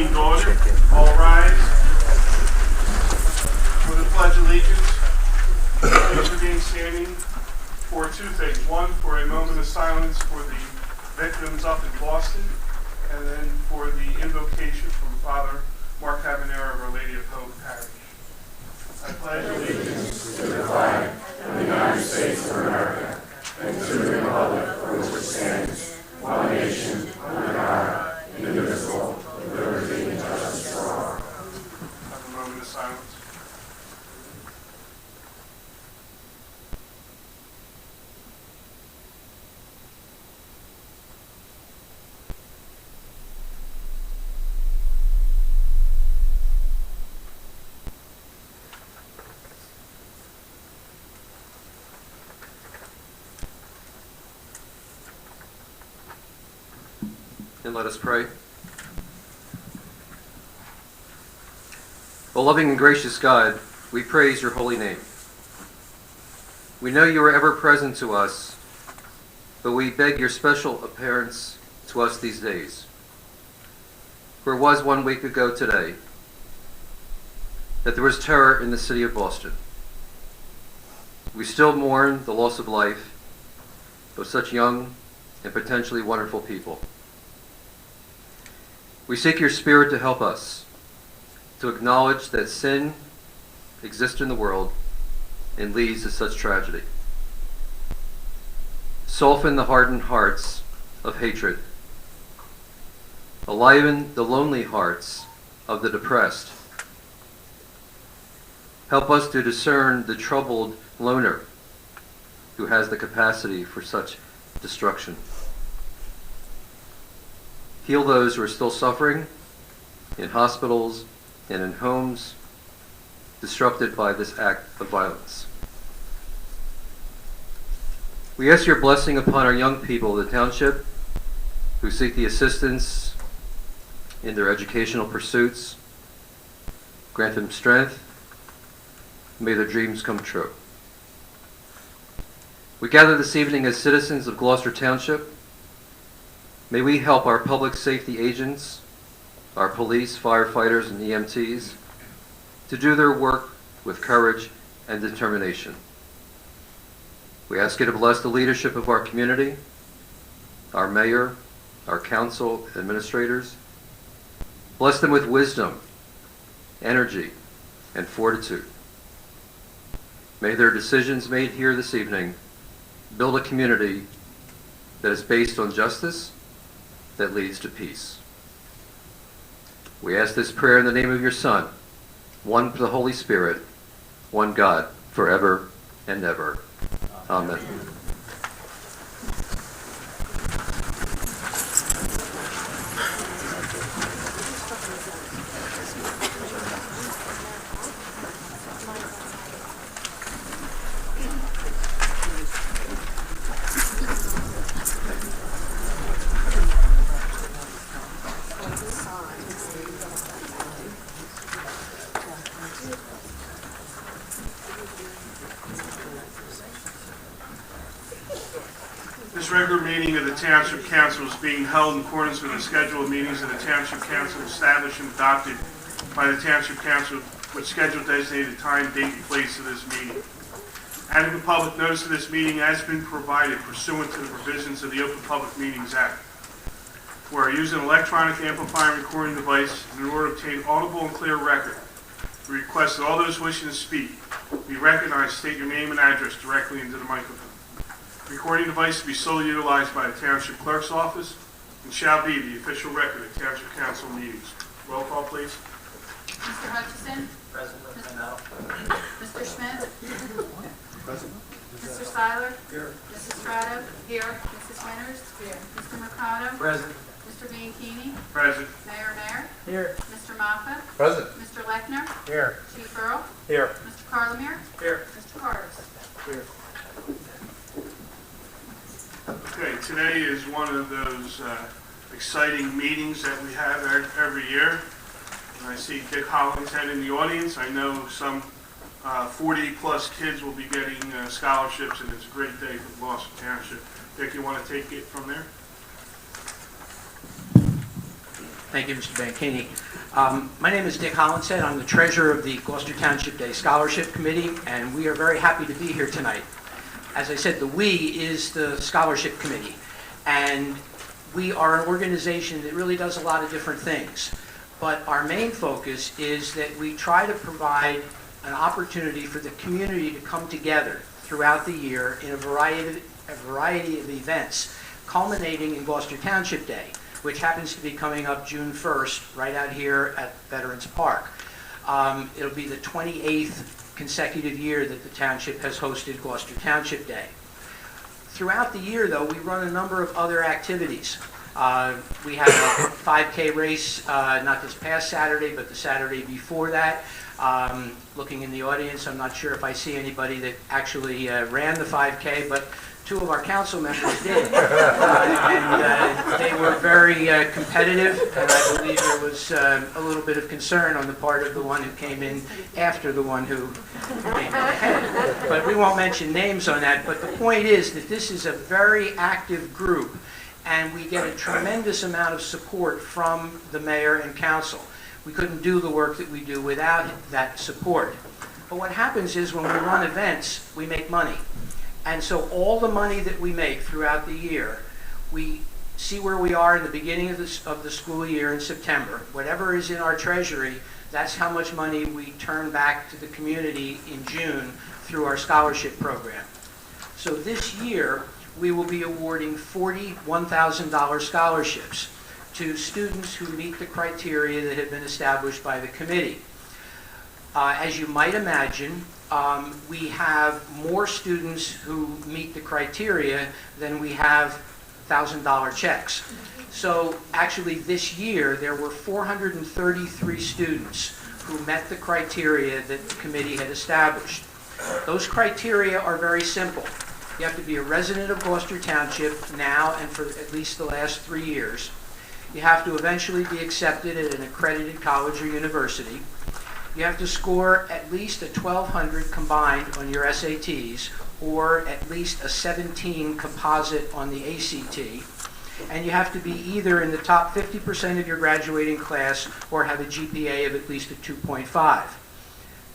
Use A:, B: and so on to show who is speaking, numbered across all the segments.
A: being daughter. All rise for the Pledge of Allegiance. Please remain standing for two things. One, for a moment of silence for the victims up in Gloucester, and then for the invocation from Father Mark Habanero of Our Lady of Hope Parish. I pledge allegiance to the flag of the United States of America and to the republic for which it stands, one nation, under God, indivisible, with liberty and justice for all. Have a moment of silence.
B: And let us pray. O loving and gracious God, we praise your holy name. We know you are ever present to us, but we beg your special appearance to us these days. For it was 1 week ago today that there was terror in the city of Boston. We still mourn the loss of life of such young and potentially wonderful people. We seek your Spirit to help us to acknowledge that sin exists in the world and leads to such tragedy. Soften the hardened hearts of hatred. Enliven the lonely hearts of the depressed. Help us to discern the troubled loner who has the capacity for such destruction. Heal those who are still suffering in hospitals and in homes disrupted by this act of violence. We ask your blessing upon our young people of the Township who seek the assistance in their educational pursuits. Grant them strength. May their dreams come true. We gather this evening as citizens of Gloucester Township. May we help our public safety agents, our police, firefighters, and EMTs to do their work with courage and determination. We ask you to bless the leadership of our community, our mayor, our council, administrators. Bless them with wisdom, energy, and fortitude. May their decisions made here this evening build a community that is based on justice, that leads to peace. We ask this prayer in the name of your Son, one for the Holy Spirit, one God, forever and ever. Amen.
A: This regular meeting of the Township Council is being held in accordance with the schedule of meetings of the Township Council established and adopted by the Township Council, which schedule designated time, date, and place of this meeting. Adequate public notice of this meeting has been provided pursuant to the provisions of the Open Public Meetings Act. We are using an electronic amplifying recording device in order to obtain audible and clear record. We request that all those wishing to speak be recognized, state your name and address directly into the microphone. Recording device to be solely utilized by the Township Clerk's Office and shall be the official record of Township Council meetings. Roll call, please.
C: Mr. Hutchison?
D: Present.
C: Mr. Schmidt?
D: Present.
C: Mr. Seiler?
D: Here.
C: Mrs. Strato? Here. Mrs. Winters? Here. Mr. Mercado?
D: Present.
C: Mr. Bianchini?
A: Present.
C: Mayor?
D: Here.
C: Mr. Moffett?
D: Present.
C: Mr. Lechner?
D: Here.
C: Chief Earl?
D: Here.
C: Mr. Carlemere?
D: Here.
C: Mr. Cardis?
D: Here.
A: Okay, today is one of those exciting meetings that we have every year. And I see Dick Hollingshead in the audience. I know some 40-plus kids will be getting scholarships, and it's a great day for Gloucester Township. Dick, you want to take it from there?
D: Thank you, Mr. Banchini. My name is Dick Hollinshead. I'm the treasurer of the Gloucester Township Day Scholarship Committee, and we are very happy to be here tonight. As I said, the "we" is the Scholarship Committee, and we are an organization that really does a lot of different things. But our main focus is that we try to provide an opportunity for the community to come together throughout the year in a variety of events, culminating in Gloucester Township Day, which happens to be coming up June 1st, right out here at Veterans Park. It'll be the 28th consecutive year that the township has hosted Gloucester Township Day. Throughout the year, though, we run a number of other activities. We had a 5K race, not this past Saturday, but the Saturday before that. Looking in the audience, I'm not sure if I see anybody that actually ran the 5K, but two of our council members did. And they were very competitive, and I believe there was a little bit of concern on the part of the one who came in after the one who came in ahead. But we won't mention names on that, but the point is that this is a very active group, and we get a tremendous amount of support from the mayor and council. We couldn't do the work that we do without that support. But what happens is when we run events, we make money. And so all the money that we make throughout the year, we see where we are in the beginning of the school year in September. Whatever is in our treasury, that's how much money we turn back to the community in June through our scholarship program. So this year, we will be awarding 40 $1,000 scholarships to students who meet the criteria that have been established by the committee. As you might imagine, we have more students who meet the criteria than we have $1,000 checks. So actually this year, there were 433 students who met the criteria that the committee had established. Those criteria are very simple. You have to be a resident of Gloucester Township now and for at least the last 3 years. You have to eventually be accepted at an accredited college or university. You have to score at least a 1200 combined on your SATs or at least a 17 composite on the ACT. And you have to be either in the top 50% of your graduating class or have a GPA of at least a 2.5.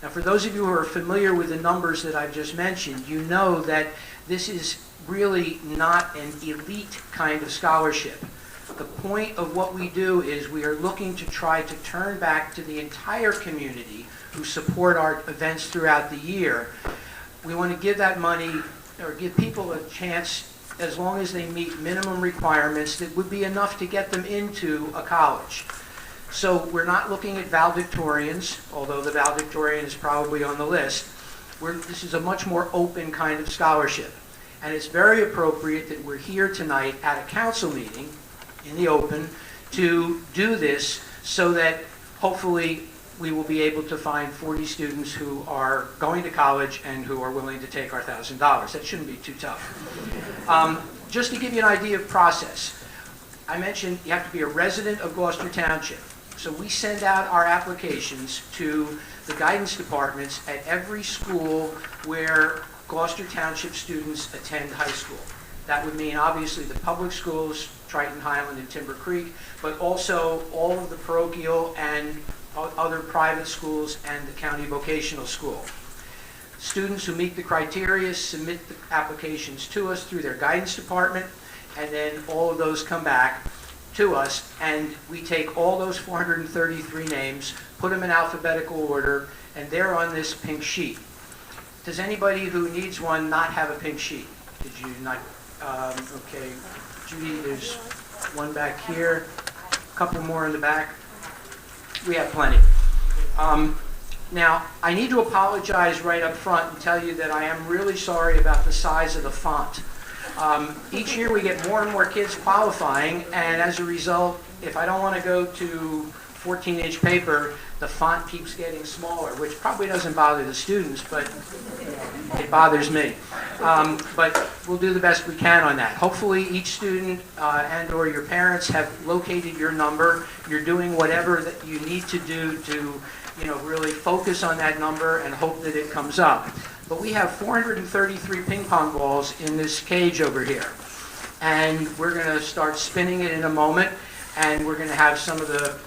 D: Now, for those of you who are familiar with the numbers that I've just mentioned, you know that this is really not an elite kind of scholarship. The point of what we do is we are looking to try to turn back to the entire community who support our events throughout the year. We want to give that money or give people a chance, as long as they meet minimum requirements that would be enough to get them into a college. So we're not looking at valedictorians, although the valedictorian is probably on the list. This is a much more open kind of scholarship. And it's very appropriate that we're here tonight at a council meeting in the open to do this so that hopefully we will be able to find 40 students who are going to college and who are willing to take our $1,000. That shouldn't be too tough. Just to give you an idea of process, I mentioned you have to be a resident of Gloucester Township. So we send out our applications to the guidance departments at every school where Gloucester Township students attend high school. That would mean obviously the public schools, Triton, Highland, and Timber Creek, but also all of the parochial and other private schools and the county vocational school. Students who meet the criteria submit the applications to us through their guidance department, and then all of those come back to us, and we take all those 433 names, put them in alphabetical order, and they're on this pink sheet. Does anybody who needs one not have a pink sheet? Did you not? Okay, Judy, there's one back here, a couple more in the back. We have plenty. Now, I need to apologize right up front and tell you that I am really sorry about the size of the font. Each year we get more and more kids qualifying, and as a result, if I don't want to go to 14-inch paper, the font keeps getting smaller, which probably doesn't bother the students, but it bothers me. But we'll do the best we can on that. Hopefully each student and or your parents have located your number. You're doing whatever that you need to do to really focus on that number and hope that it comes up. But we have 433 ping pong balls in this cage over here. And we're going to start spinning it in a moment. and we're going to have some of the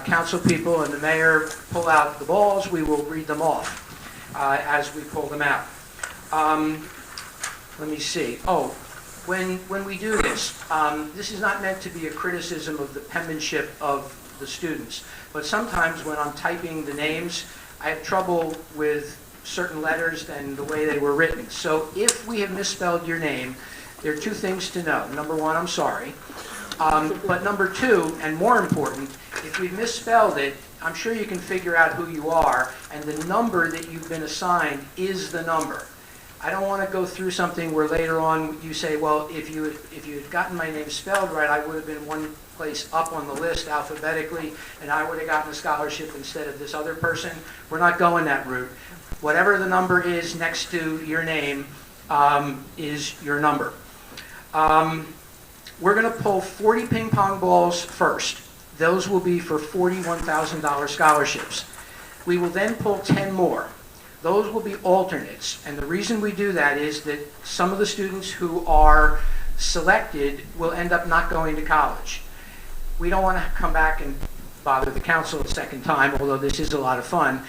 D: council people and the mayor pull out the balls. We will read them off as we pull them out. Let me see. Oh, when we do this, this is not meant to be a criticism of the penmanship of the students, but sometimes when I'm typing the names, I have trouble with certain letters and the way they were written. So if we have misspelled your name, there are two things to know. Number one, I'm sorry. But number two, and more important, if we've misspelled it, I'm sure you can figure out who you are, and the number that you've been assigned is the number. I don't want to go through something where later on you say, well, if you had gotten my name spelled right, I would have been one place up on the list alphabetically, and I would have gotten a scholarship instead of this other person. We're not going that route. Whatever the number is next to your name is your number. We're going to pull 40 ping pong balls first. Those will be for $41,000 scholarships. We will then pull 10 more. Those will be alternates. And the reason we do that is that some of the students who are selected will end up not going to college. We don't want to come back and bother the council a second time, although this is a lot of fun.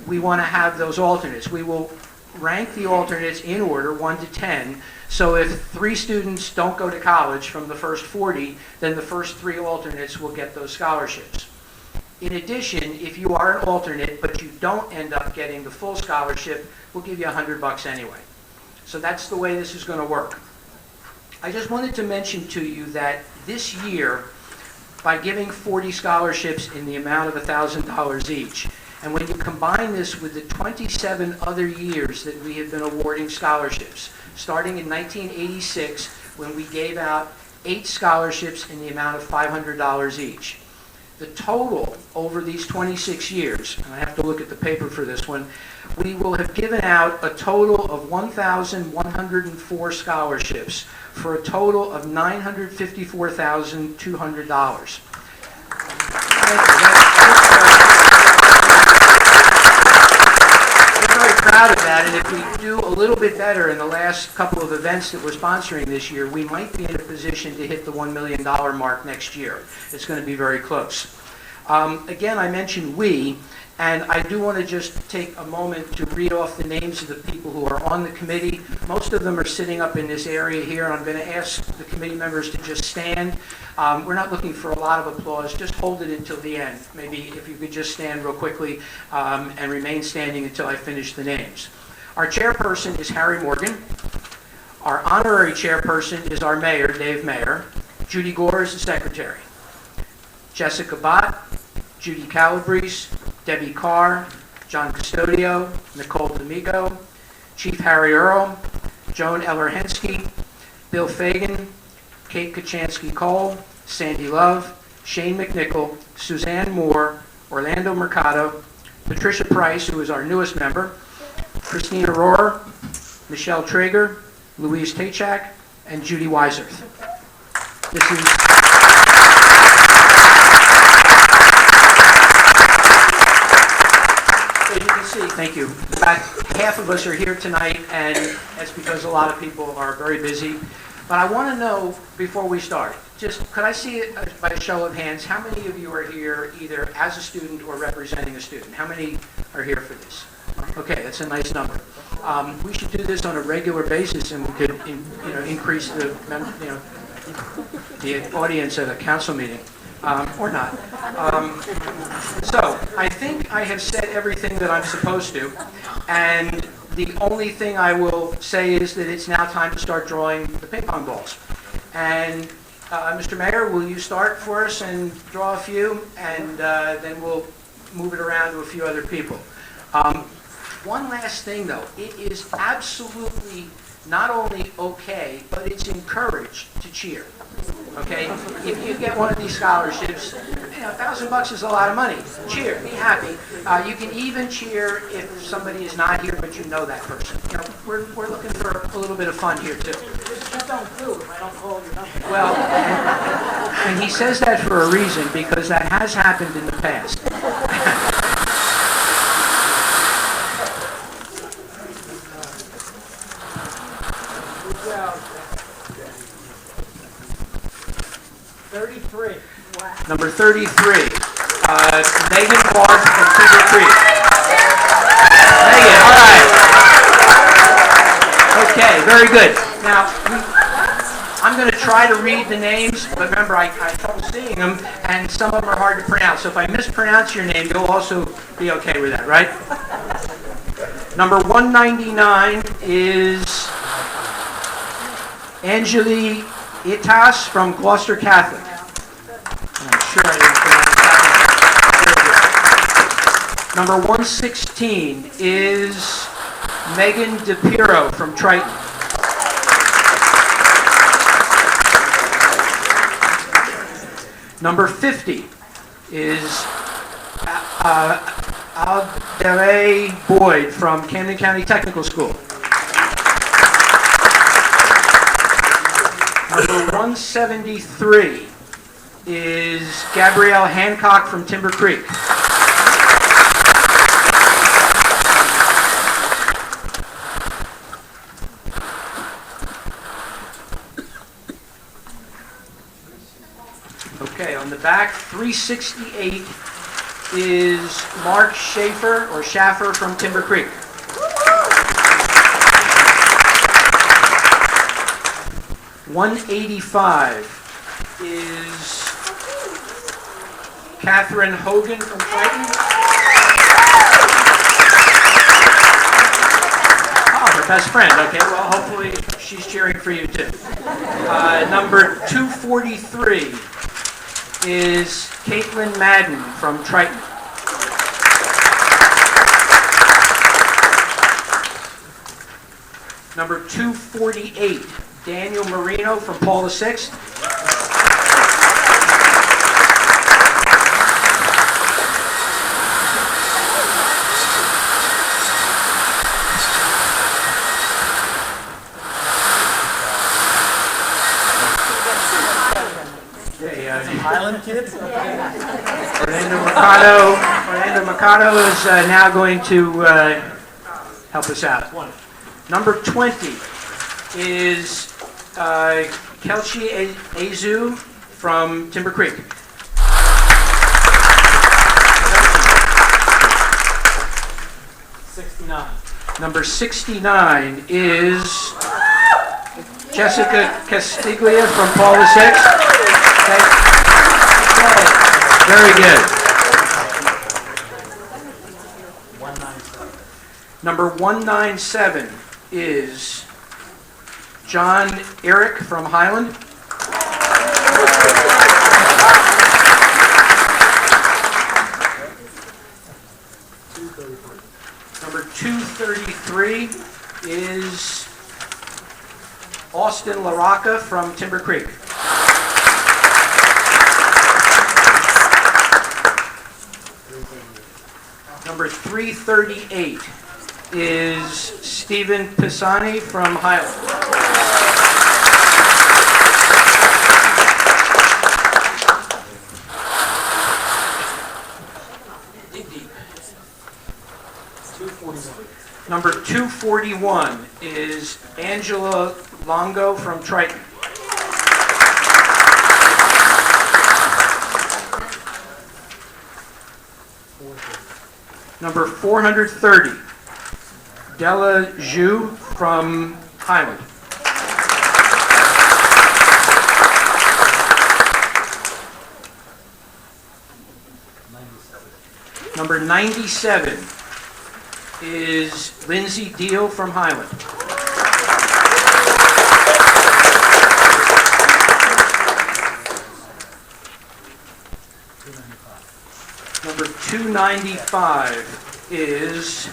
D: We want to have those alternates. We will rank the alternates in order, 1 to 10. So if 3 students don't go to college from the first 40, then the first 3 alternates will get those scholarships. In addition, if you are an alternate but you don't end up getting the full scholarship, we'll give you $100 anyway. So that's the way this is going to work. I just wanted to mention to you that this year, by giving 40 scholarships in the amount of $1,000 each, and when you combine this with the 27 other years that we have been awarding scholarships, starting in 1986 when we gave out 8 scholarships in the amount of $500 each. The total over these 26 years, and I have to look at the paper for this one, we will have given out a total of 1,104 scholarships for a total of $954,200. We're very proud of that, and if we do a little bit better in the last couple of events that we're sponsoring this year, we might be in a position to hit the $1 million mark next year. It's going to be very close. Again, I mentioned we, and I do want to just take a moment to read off the names of the people who are on the committee. Most of them are sitting up in this area here, and I'm going to ask the committee members to just stand. We're not looking for a lot of applause. Just hold it until the end. Maybe if you could just stand real quickly and remain standing until I finish the names. Our chairperson is Harry Morgan. Our honorary chairperson is our mayor, Dave Mayer. Judy Gore is the secretary. Jessica Bott, Judy Calabrese, Debbie Carr, John Custodio, Nicole D'Amico, Chief Harry Earl, Joan Eller-Hensky, Bill Fagan, Kate Kachansky-Cole, Sandy Love, Shane McNichol, Suzanne Moore, Orlando Mercado, Patricia Price, who is our newest member, Christina Rohrer, Michelle Traeger, Louise Tachak, and Judy Weiserth. This is... As you can see, thank you. About half of us are here tonight, and that's because a lot of people are very busy. But I want to know, before we start, just could I see it by a show of hands, how many of you are here either as a student or representing a student? How many are here for this? Okay, that's a nice number. We should do this on a regular basis, and we could increase the the audience at a council meeting. Or not. So, I think I have said everything that I'm supposed to, and the only thing I will say is that it's now time to start drawing the ping pong balls. And Mr. Mayor, will you start for us and draw a few, and then we'll move it around to a few other people. One last thing, though. It is absolutely not only okay, but it's encouraged to cheer. Okay? If you get one of these scholarships, $1,000 is a lot of money. Cheer, be happy. You can even cheer if somebody is not here, but you know that person. We're looking for a little bit of fun here too.
E: Just don't do it. I don't call your number.
D: Well, and he says that for a reason, because that has happened in the past.
E: 33.
D: Number 33, Megan Barth from Cedar Creek. Megan, all right. Okay, very good. Now, I'm going to try to read the names, but remember, I have trouble seeing them, and some of them are hard to pronounce. So if I mispronounce your name, you'll also be okay with that, right? Number 199 is Angeli Itas from Gloucester Catholic. I'm sure I didn't pronounce that one. Number 116 is Megan DePiro from Triton. Number 50 is Aldere Boyd from Camden County Technical School. Number 173 is Gabrielle Hancock from Timber Creek. Okay, on the back, 368 is Mark Schaffer from Timber Creek. $185 is Catherine Hogan from Triton. Oh, her best friend. Okay, well, hopefully she's cheering for you too. Number 243 is Caitlin Madden from Triton. Number 248, Daniel Marino from Paul VI.
E: Highland kids?
D: Orlando Mercado is now going to help us out. Number 20 is Kelshi Azu from Timber Creek. Number 69 is Jessica Castiglia from Paul VI. Okay. Very good. Number 197 is John Eric from Highland. Number 233 is Austin LaRocca from Timber Creek. Number 338 is Stephen Pisani from Highland. Number 241 is Angela Longo from Triton. Number 430, Della Zhu from Highland. Number 97 is Lindsay Deal from Highland. Number 295 is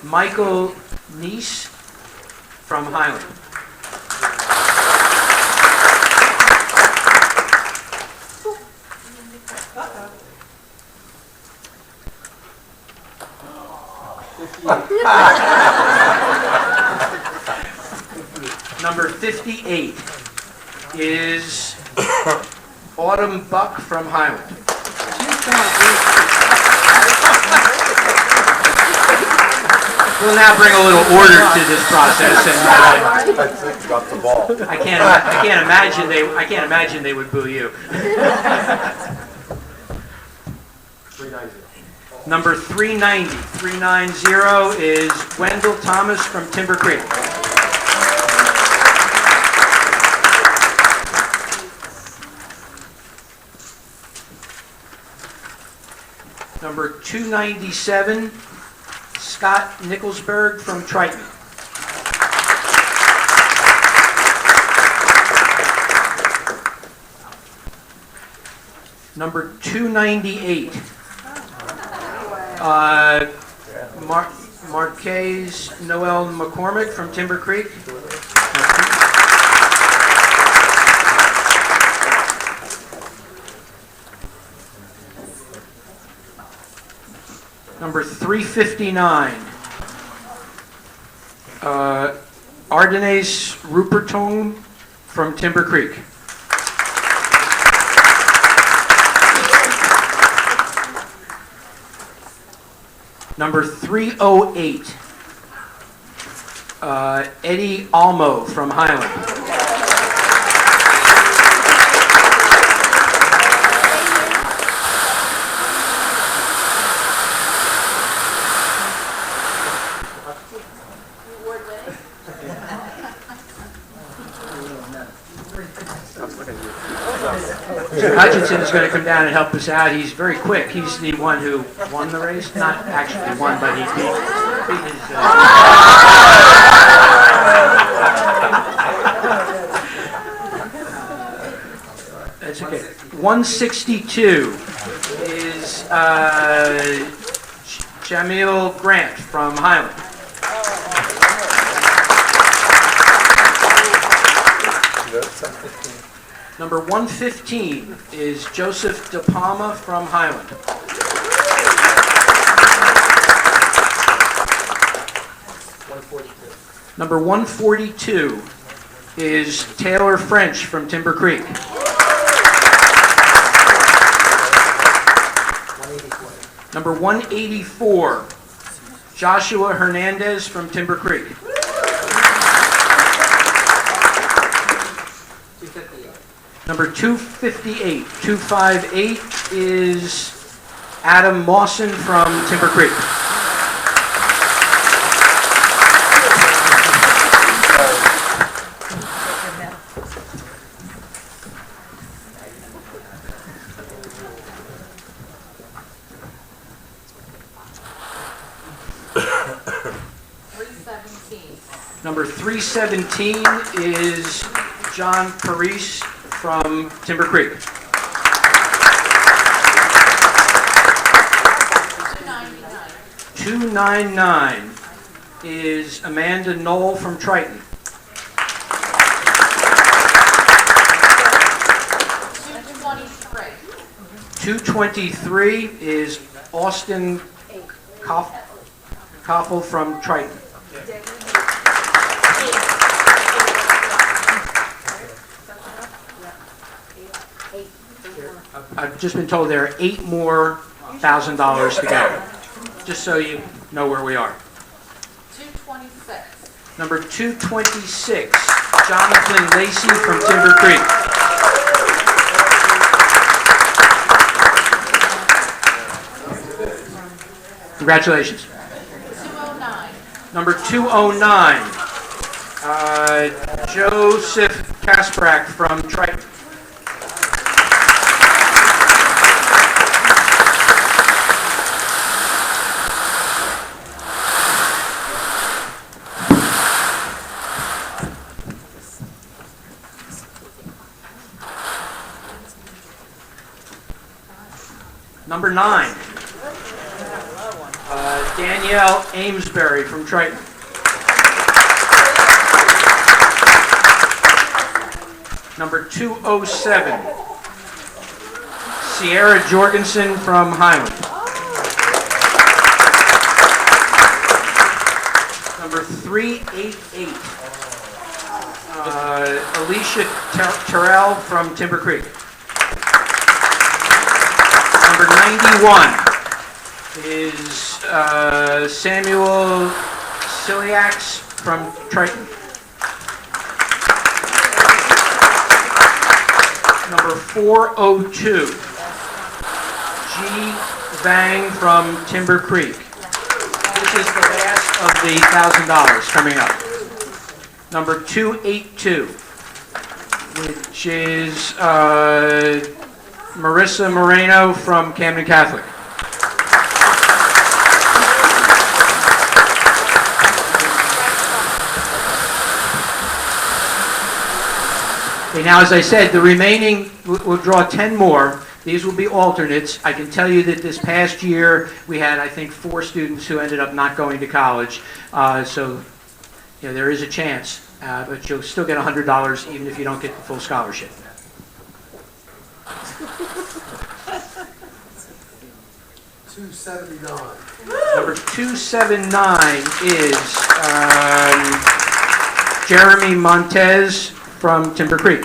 D: Michael Neese from Highland. Number 58 is Autumn Buck from Highland. We'll now bring a little order to this process, and
E: Drop the ball.
D: I can't imagine they would boo you. Number 390 is Wendell Thomas from Timber Creek. Number 297, Scott Nicholsberg from Triton. Number 298, Marquez Noel McCormick from Timber Creek. Number 359, Ardenace Rupertone from Timber Creek. Number 308, Eddie Almo from Highland. Mr. Hutchinson is going to come down and help us out. He's very quick. He's the one who won the race. Not actually won, but he beat his... That's okay. 162 is Jamil Grant from Highland. Number 115 is Joseph De Palma from Highland. Number 142 is Taylor French from Timber Creek. Number 184, Joshua Hernandez from Timber Creek. Number 258 is Adam Mawson from Timber Creek. Number 317 is John Parise from Timber Creek. 299 is Amanda Knoll from Triton. 223 is Austin Koffel from Triton. I've just been told there are 8 more $1,000 to go, just so you know where we are.
C: 226.
D: Number 226, Jonathan Lacey from Timber Creek. Congratulations.
C: 209.
D: Number 209, Joseph Kasprak from Triton. Number 9, Danielle Amesbury from Triton. Number 207, Sierra Jorgensen from Highland. Number 388, Alicia Terrell from Timber Creek. Number 91 is Samuel Ciliacs from Triton. Number 402, G. Vang from Timber Creek. This is the last of the $1,000 coming up. Number 282, which is Marissa Moreno from Camden Catholic. Okay, now, as I said, the remaining, we'll draw 10 more. These will be alternates. I can tell you that this past year, we had, I think, 4 students who ended up not going to college. So, you know, there is a chance, but you'll still get $100 even if you don't get the full scholarship. Number 279 is Jeremy Montez from Timber Creek.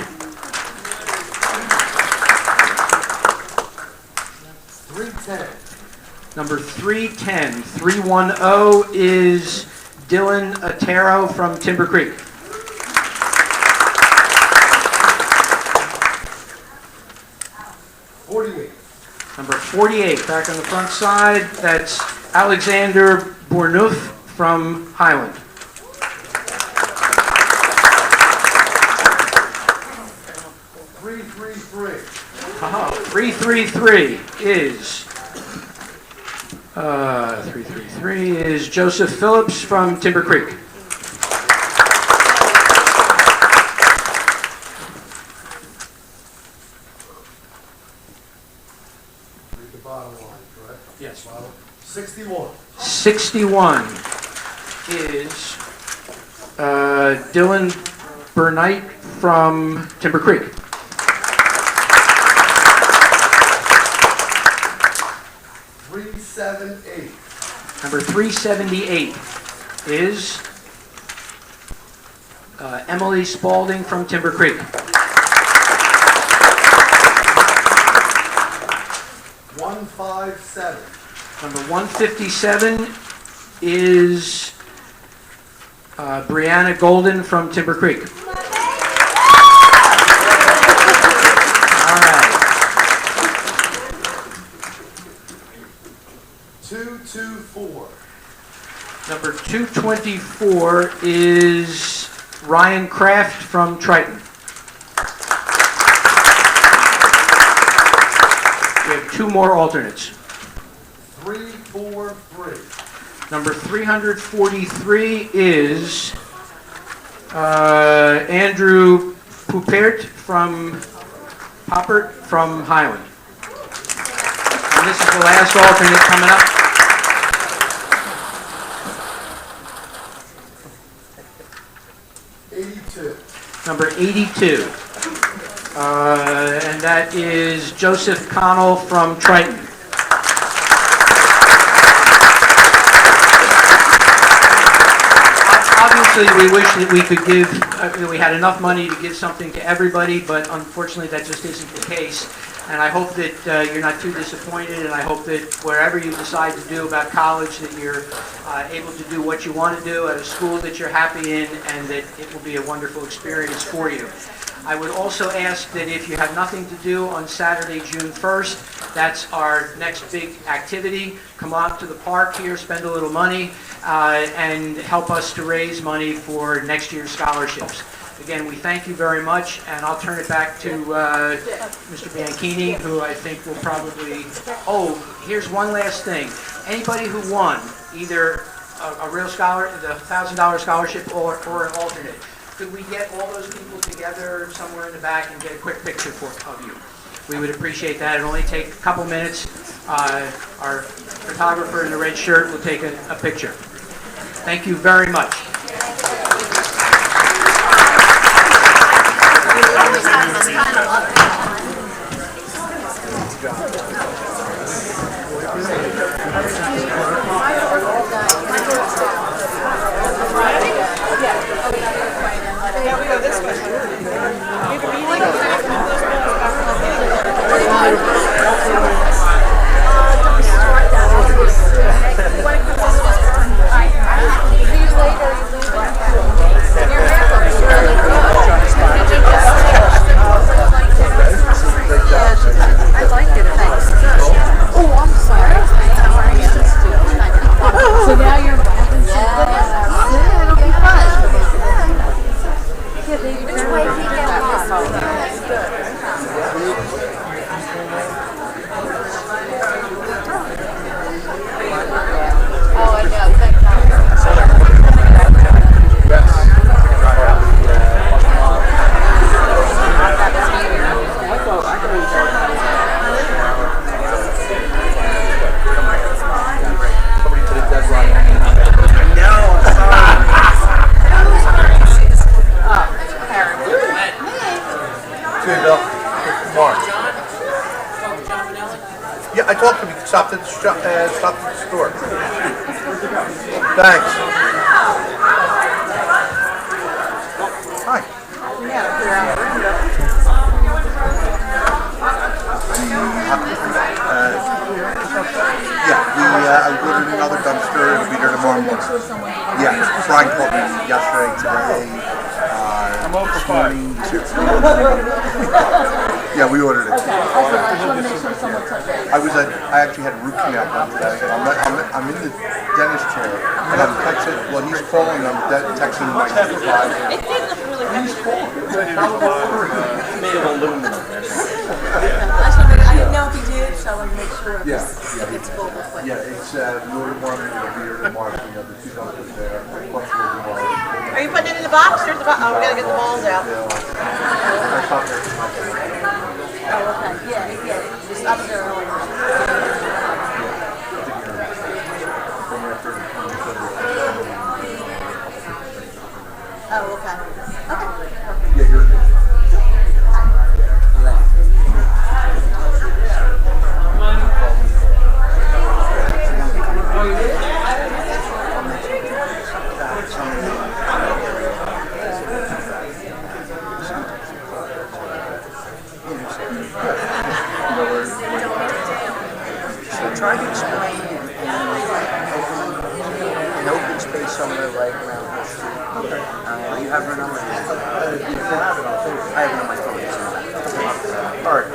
E: 310.
D: Number 310, 310 is Dylan Otero from Timber Creek. Number 48, back on the front side, that's Alexander Bourneuf from Highland. 333 is Joseph Phillips from Timber Creek.
E: Read the bottom line, correct?
D: Yes.
E: 61.
D: 61 is Dylan Burnite from Timber Creek.
E: 378.
D: Number 378 is Emily Spalding from Timber Creek.
E: 157.
D: Number 157 is Brianna Golden from Timber Creek. All right.
E: 224.
D: Number 224 is Ryan Kraft from Triton. We have 2 more alternates.
E: 343.
D: Number 343 is Andrew Poupert from Highland. And this is the last alternate coming up. Number 82. And that is Joseph Connell from Triton. Obviously, we wish that we could give, we had enough money to give something to everybody, but unfortunately that just isn't the case. And I hope that you're not too disappointed, and I hope that wherever you decide to do about college, that you're able to do what you want to do at a school that you're happy in, and that it will be a wonderful experience for you. I would also ask that if you have nothing to do on Saturday, June 1st, that's our next big activity. Come out to the park here, spend a little money, and help us to raise money for next year's scholarships. Again, we thank you very much, and I'll turn it back to Mr. Bianchini, who I think will probably... Oh, here's one last thing. Anybody who won either a real scholar, the $1,000 scholarship, or an alternate, could we get all those people together somewhere in the back and get a quick picture of you? We would appreciate that. It'll only take a couple minutes. Our photographer in the red shirt will take a picture. Thank you very much.
C: Please, ladies.
F: Good, Bill. Mark. Yeah, I talked to him. He stopped at the store. Thanks. Hi. I ordered another dumpster. It'll be there tomorrow morning. Yeah, Brian called me yesterday, today, this morning. Yeah, we ordered it. I actually had a root canal done today. I'm in the dentist chair, and I'm texting. Well, he's calling. I'm texting my supervisor.
C: It did look really good.
F: Made of aluminum.
C: I didn't know if he did, so I wanted to make sure if it's full.
F: Yeah, it's we ordered one of the beer tomorrow. We have the two dumpsters there.
C: Are you putting it in the box? There's the box. Oh, we gotta get the balls out. Oh, okay. Yeah. Just up there. Oh, okay. Okay.
F: Yeah, you're good.
G: So try to explain an open space somewhere right around the street. Okay. You have her number? If you have it, I'll take it. I have it on my phone. All right.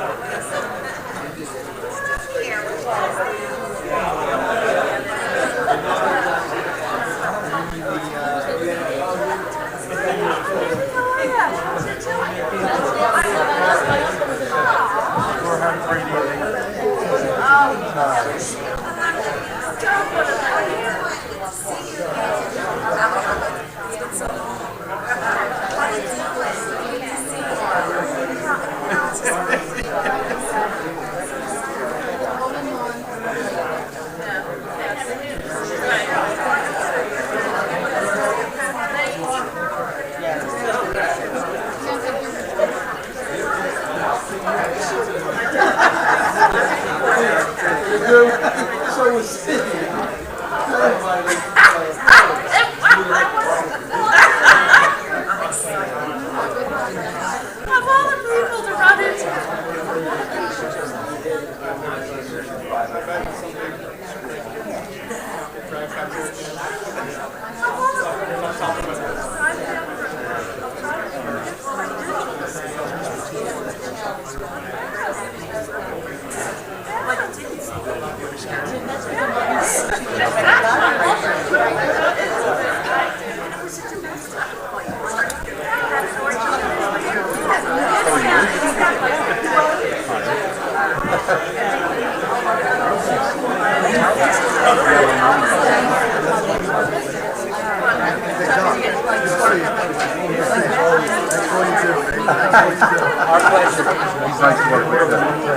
G: He's nice to work with.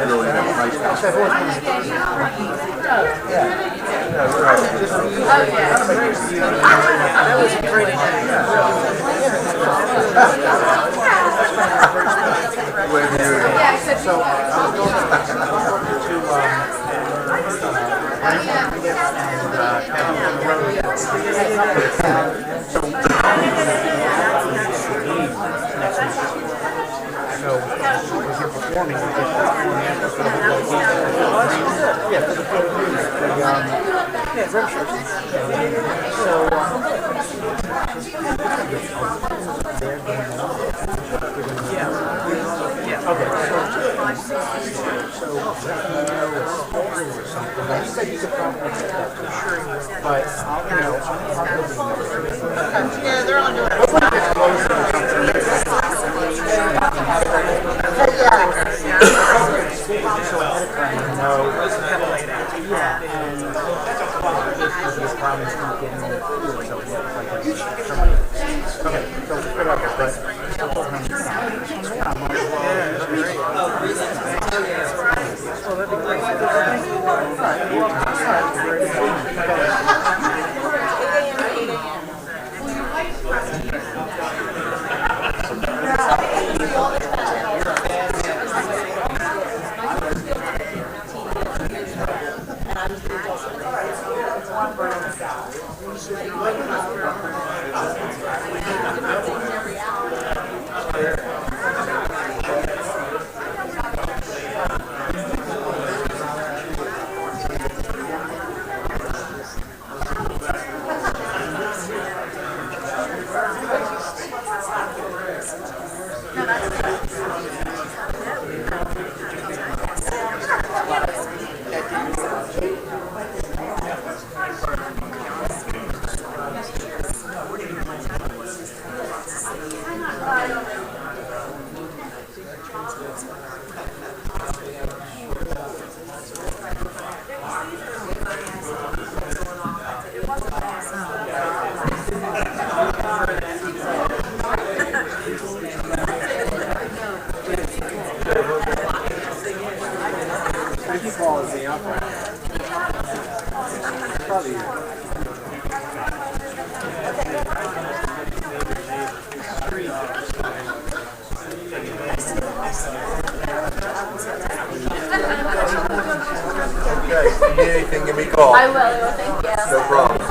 G: Really nice guy. That was a great
C: They're on doing it.
F: Okay, if you need anything, give me a call.
C: I will, thank you.
F: No problem.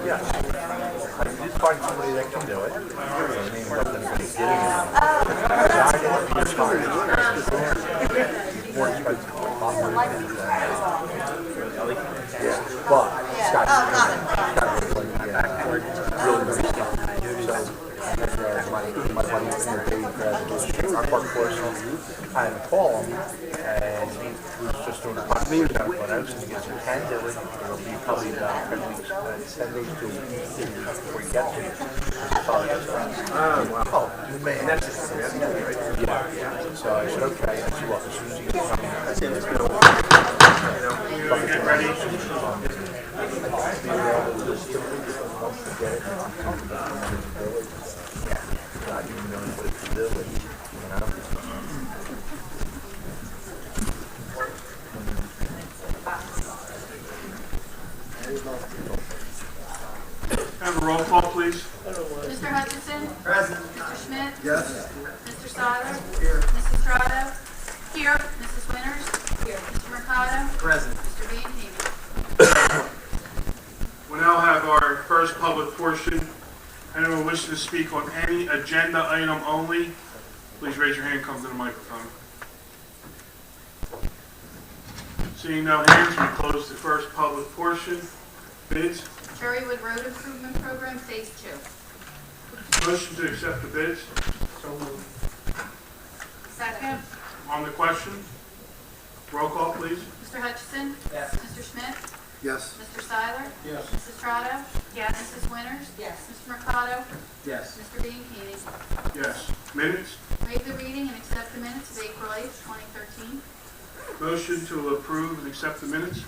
F: Yeah. I did find somebody that can do it. Her name wasn't going to get it. More expensive. But it's got really nice stuff. So, my buddy was here, Dave, our park person, I had to call him, and he was just doing a podcast about it, but I was going to get some can do it. It'll be probably about 10 weeks, 10 days to a week before he gets it. Oh, you man. Yeah. So I said, okay. I said, well, as soon as he gets something, I said, let's go.
A: Get ready.
F: Not even knowing what to do with it, you know?
A: Have a roll call, please.
H: Mr. Hutchinson?
E: Present.
H: Mr. Schmidt?
E: Yes.
H: Mr. Seiler? Here. Mrs. Strato? Here. Mrs. Winters? Here. Mr. Mercado?
E: Present.
H: Mr. Bianchini?
A: We'll now have our first public portion. Anyone wishing to speak on any agenda item only, please raise your hand, come to the microphone. Seeing no hands, we close the first public portion. Bids.
H: Cherrywood Road Improvement Program, Phase 2.
A: Motion to accept the bids. So moved.
H: Second.
A: On the question, roll call, please.
H: Mr. Hutchinson?
E: Yes.
H: Mr. Schmidt?
E: Yes.
H: Mr. Seiler?
E: Yes.
H: Mrs. Strato? Yes. Mrs. Winters?
C: Yes.
H: Mr. Mercado?
E: Yes.
H: Mr. Bianchini?
A: Yes. Minutes.
H: Waive the reading and accept the minutes of April 8th, 2013.
A: Motion to approve and accept the minutes.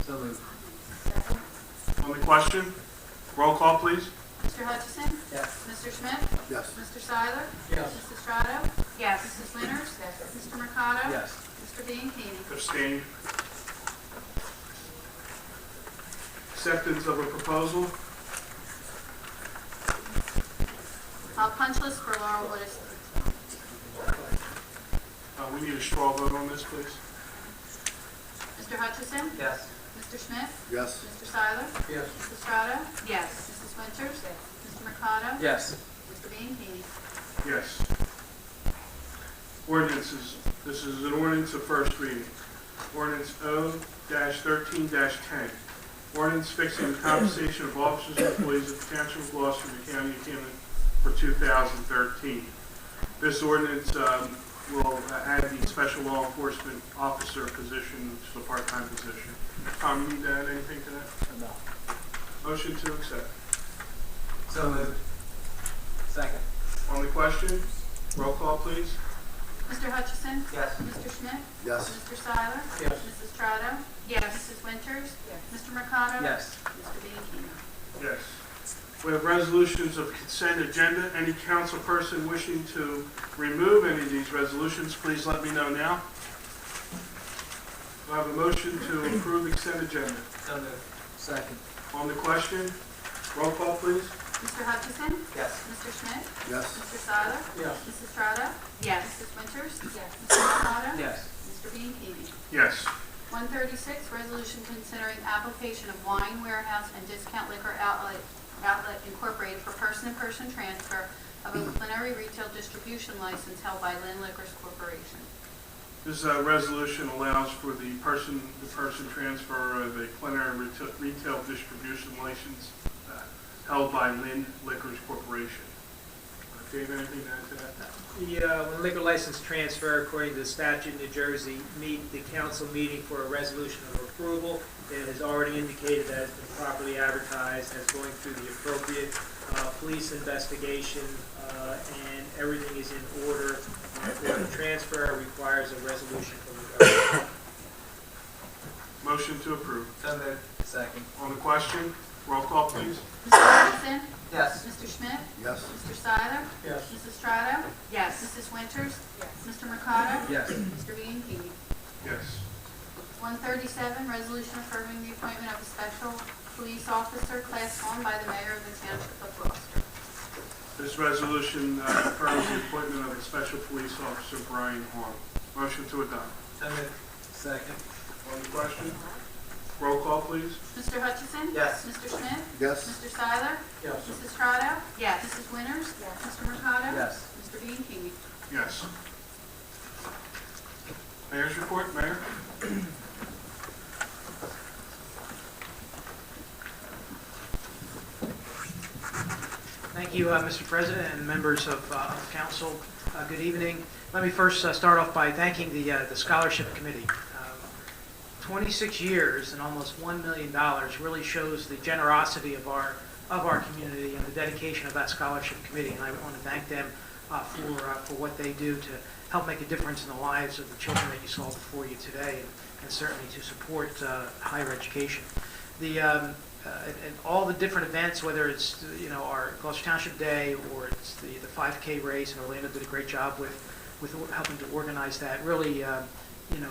E: So moved.
H: Second.
A: On the question, roll call, please.
H: Mr. Hutchinson?
E: Yes.
H: Mr. Schmidt?
E: Yes.
H: Mr. Seiler?
E: Yes.
H: Mrs. Strato? Yes. Mrs. Winters? Yes. Mr. Mercado?
E: Yes.
H: Mr. Bianchini?
A: Abstain. Acceptance of a proposal.
H: Punch list for Laurelwood Estates.
A: We need a straw vote on this, please.
H: Mr. Hutchison?
E: Yes.
H: Mr. Schmidt?
E: Yes.
H: Mr. Seiler?
E: Yes.
H: Mrs. Strato? Yes. Mrs. Winters? Yes. Mr. Mercado?
E: Yes.
H: Mr. Bianchini?
A: Yes. Ordinances. This is an ordinance of first reading. Ordinance O-13-10. Ordinance fixing the compensation of officers and employees of the Township of Gloucester, the County of Camden for 2013. This ordinance will add the special law enforcement officer position, which is a part-time position. Tom, you need to add anything to that?
E: No.
A: Motion to accept.
E: So moved. Second.
A: On the question, roll call, please.
H: Mr. Hutchison?
E: Yes.
H: Mr. Schmidt?
E: Yes.
H: Mr. Seiler?
E: Yes.
H: Mrs. Strato? Yes. Mrs. Winters? Yes. Mr. Mercado?
E: Yes.
H: Mr. Bianchini?
A: Yes. We have resolutions of consent agenda. Any council person wishing to remove any of these resolutions, please let me know now. Do I have a motion to approve the consent agenda?
E: So moved. Second.
A: On the question, roll call, please.
H: Mr. Hutchison?
E: Yes.
H: Mr. Schmidt?
E: Yes.
H: Mr. Seiler?
E: Yes.
H: Mrs. Strato? Yes. Mrs. Winters? Yes. Mr. Mercado?
E: Yes.
H: Mr. Bianchini?
A: Yes.
H: 136, resolution considering application of wine warehouse and discount liquor outlet Incorporated for person-to-person transfer of a plenary retail distribution license held by Lynn Liquors Corporation.
A: This resolution allows for the person-to-person transfer of a plenary retail distribution license held by Lynn Liquors Corporation. Dave, anything to add to that?
I: When liquor license transfer, according to the statute in New Jersey, meet the council meeting for a resolution of approval. It has already indicated that it's been properly advertised, has going through the appropriate police investigation, and everything is in order. For the transfer requires a resolution from the government.
A: Motion to approve.
E: So moved. Second.
A: On the question, roll call, please.
H: Mr. Hutchinson?
E: Yes.
H: Mr. Schmidt?
F: Yes.
H: Mr. Seiler?
E: Yes.
H: Mrs. Strato?
C: Yes.
H: Mrs. Winters?
C: Yes.
H: Mr. Mercado?
E: Yes.
H: Mr. Bianchini?
A: Yes.
H: 137, resolution affirming the appointment of a special police officer, Class 1, by the mayor of the Township of Gloucester.
A: This resolution affirms the appointment of a special police officer, Brian Horn. Motion to adopt.
E: So moved. Second.
A: On the question, roll call, please.
H: Mr. Hutchinson?
E: Yes.
H: Mr. Schmidt?
F: Yes.
H: Mr. Seiler?
E: Yes.
H: Mrs. Strato?
C: Yes.
H: Mrs. Winters?
C: Yes.
H: Mr. Mercado?
E: Yes.
H: Mr. Bianchini?
A: Yes. Mayor's report, Mayor.
D: Thank you, Mr. President and members of council. Good evening. Let me first start off by thanking the Scholarship Committee. 26 years and almost $1 million really shows the generosity of our community and the dedication of that Scholarship Committee. And I want to thank them for what they do to help make a difference in the lives of the children that you saw before you today, and certainly to support higher education. And all the different events, whether it's our Gloucester Township Day or it's the 5K race, and Orlando did a great job with helping to organize that. Really,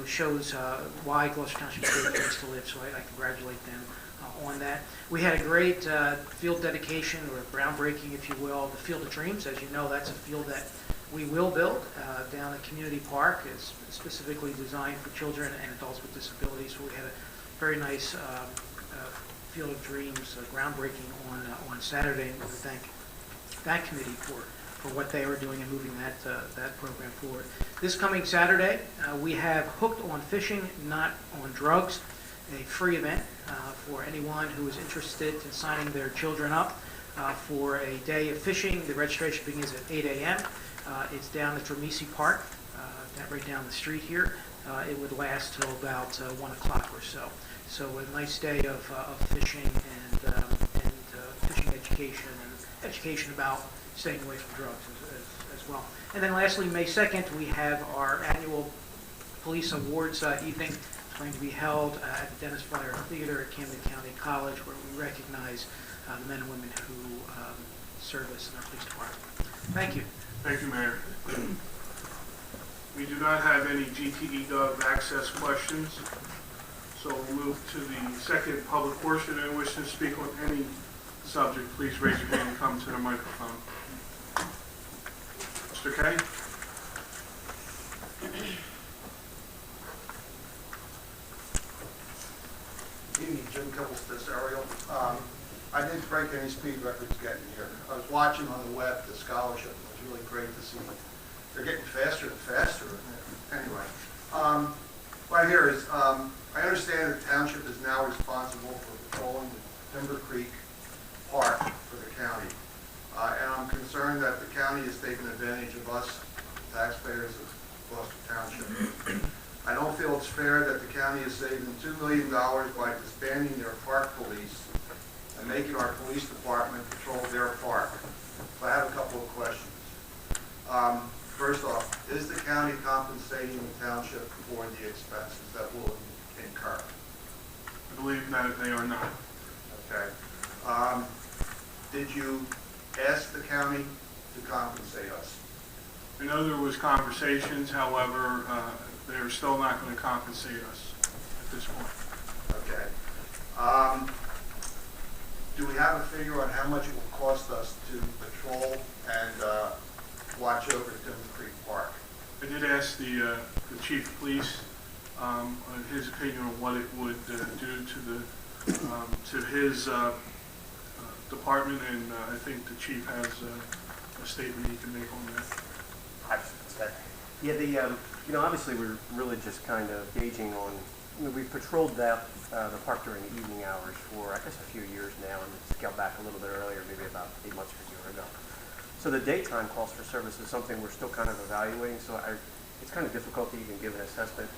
D: shows why Gloucester Township is a great place to live. So I congratulate them on that. We had a great field dedication, or groundbreaking, if you will, the Field of Dreams. As you know, that's a field that we will build down at Community Park. It's specifically designed for children and adults with disabilities. So we had a very nice Field of Dreams groundbreaking on Saturday, and we thank that committee for what they are doing and moving that program forward. This coming Saturday, we have Hooked on Fishing, Not on Drugs, a free event for anyone who is interested in signing their children up for a day of fishing. The registration begins at 8 a.m. It's down at Dramisi Park, right down the street here. It would last till about 1 o'clock or so. So a nice day of fishing and fishing education and education about staying away from drugs as well. And then lastly, May 2nd, we have our annual Police Awards evening. It's going to be held at the Dennis Flyer Theater at Camden County College, where we recognize the men and women who serve us in our police department. Thank you.
A: Thank you, Mayor. We do not have any GTE.gov access questions, so we'll move to the second public portion. Anyone wishing to speak on any subject, please raise your hand and come to the microphone. Mr. Kay?
J: Good evening, Jim Kibblestis, Ariel. I didn't break any speed records getting here. I was watching on the web the scholarship. It was really great to see. They're getting faster and faster. Anyway, what I hear is, I understand the township is now responsible for patrolling the Timber Creek Park for the county. And I'm concerned that the county is taking advantage of us, taxpayers of Gloucester Township. I don't feel it's fair that the county is saving $2 million by disbanding their park police and making our police department patrol their park. So I have a couple of questions. First off, is the county compensating the township for the expenses that will incur?
A: I believe that they are not.
J: Okay. Did you ask the county to compensate us?
A: I know there was conversations, however, they're still not going to compensate us at this point.
J: Okay. Do we have a figure on how much it will cost us to patrol and watch over Timber Creek Park?
A: I did ask the chief of police on his opinion on what it would do to his department, and I think the chief has a statement he can make on that.
K: Yeah, obviously we're really just kind of gauging on, we've patrolled the park during the evening hours for, I guess, a few years now, and scaled back a little bit earlier, maybe about 8 months or a year ago. So the daytime calls for service is something we're still kind of evaluating, so it's kind of difficult to even give an assessment,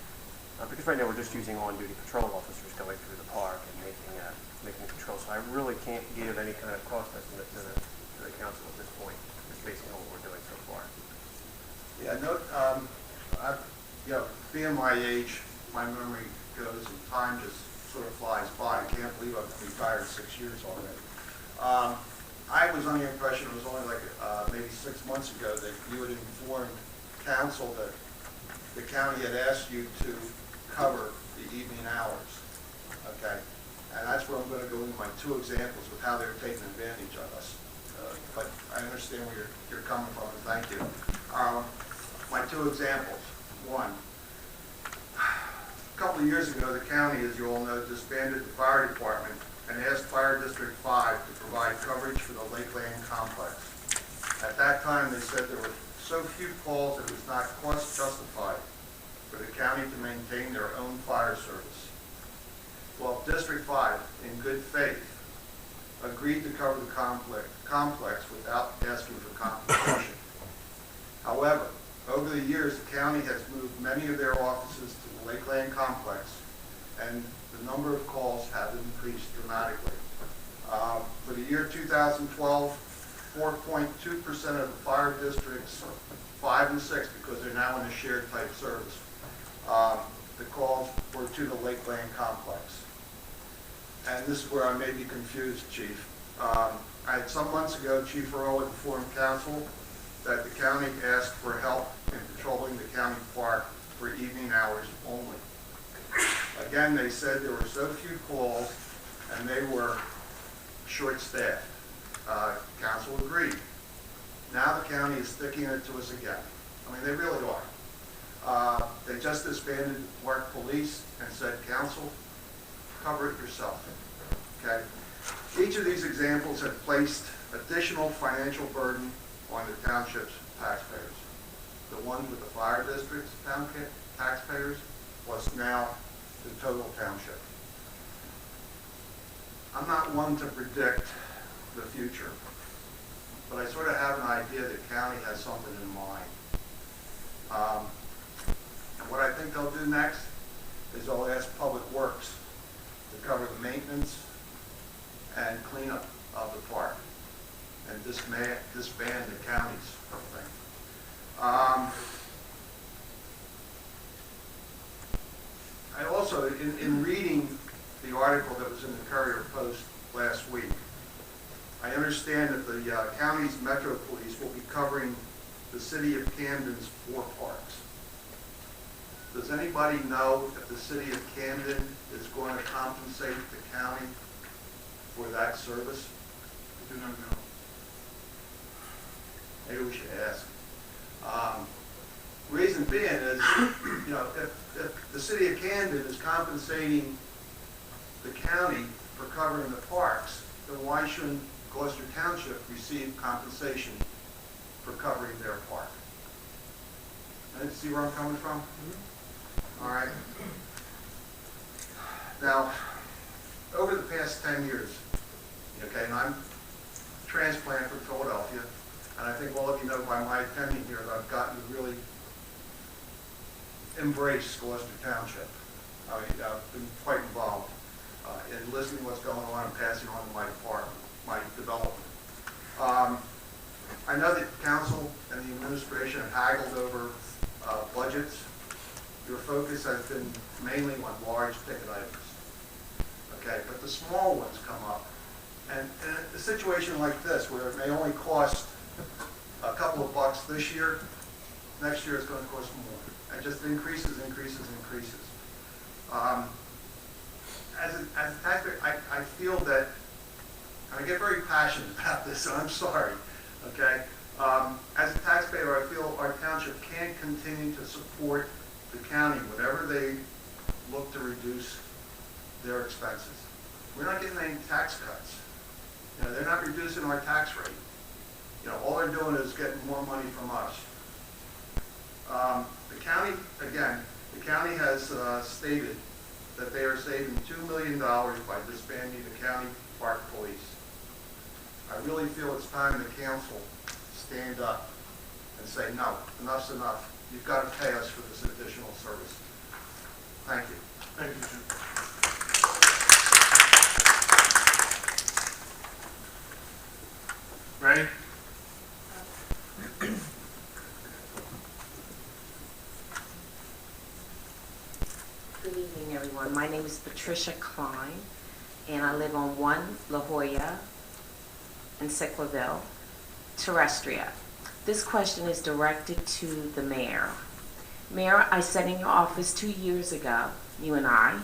K: because right now we're just using on-duty patrol officers going through the park and making control. So I really can't give any kind of cost estimate to the council at this point, just based on what we're doing so far.
J: Yeah, being my age, my memory goes and time just sort of flies by. I can't believe I've been retired 6 years already. I was under the impression it was only like maybe 6 months ago that you had informed council that the county had asked you to cover the evening hours. Okay, and that's where I'm going to go into my 2 examples of how they're taking advantage of us. But I understand where you're coming from, and thank you. My 2 examples. One, a couple of years ago, the county, as you all know, disbanded the fire department and asked Fire District 5 to provide coverage for the Lakeland complex. At that time, they said there were so few calls that it was not cost justified for the county to maintain their own fire service. Well, District 5, in good faith, agreed to cover the complex without asking for compensation. However, over the years, the county has moved many of their offices to the Lakeland complex, and the number of calls have increased dramatically. For the year 2012, 4.2% of the fire districts, 5 and 6, because they're now in a shared type service, the calls were to the Lakeland complex. And this is where I may be confused, Chief. Some months ago, Chief Earl informed council that the county asked for help in patrolling the county park for evening hours only. Again, they said there were so few calls and they were short-staffed. Council agreed. Now the county is sticking it to us again. I mean, they really are. They just disbanded the park police and said, council, cover it yourself. Okay? Each of these examples have placed additional financial burden on the township's taxpayers. The ones with the fire district's taxpayers, plus now the total township. I'm not one to predict the future, but I sort of have an idea that the county has something in mind. And what I think they'll do next is they'll ask Public Works to cover the maintenance and cleanup of the park and disband the county's thing. I also, in reading the article that was in the Courier Post last week, I understand that the county's Metro Police will be covering the city of Camden's 4 parks. Does anybody know if the city of Camden is going to compensate the county for that service?
A: I do not know.
J: Maybe we should ask. Reason being is, if the city of Camden is compensating the county for covering the parks, then why shouldn't Gloucester Township receive compensation for covering their park? See where I'm coming from? All right. Now, over the past 10 years, okay, and I'm a transplant from Philadelphia, and I think all of you know by my attending here that I've gotten to really embrace Gloucester Township. I've been quite involved in listening to what's going on and passing on to my department, my development. I know that council and the administration have haggled over budgets. Your focus has been mainly on large ticket items. Okay, but the small ones come up. And in a situation like this, where it may only cost a couple of bucks this year, next year it's going to cost more. It just increases. As a taxpayer, I feel that, and I get very passionate about this, so I'm sorry, okay? As a taxpayer, I feel our township can't continue to support the county whenever they look to reduce their expenses. We're not getting any tax cuts. You know, they're not reducing our tax rate. You know, all they're doing is getting more money from us. The county, again, the county has stated that they are saving $2 million by disbanding the county park police. I really feel it's time the council stand up and say, no, enough's enough. You've got to pay us for this additional service. Thank you.
A: Thank you, Jim. Ready?
L: Good evening, everyone. My name is Patricia Klein, and I live on 1 La Jolla in Sicklerville, Terrestria. This question is directed to the mayor. Mayor, I sat in your office 2 years ago, you and I,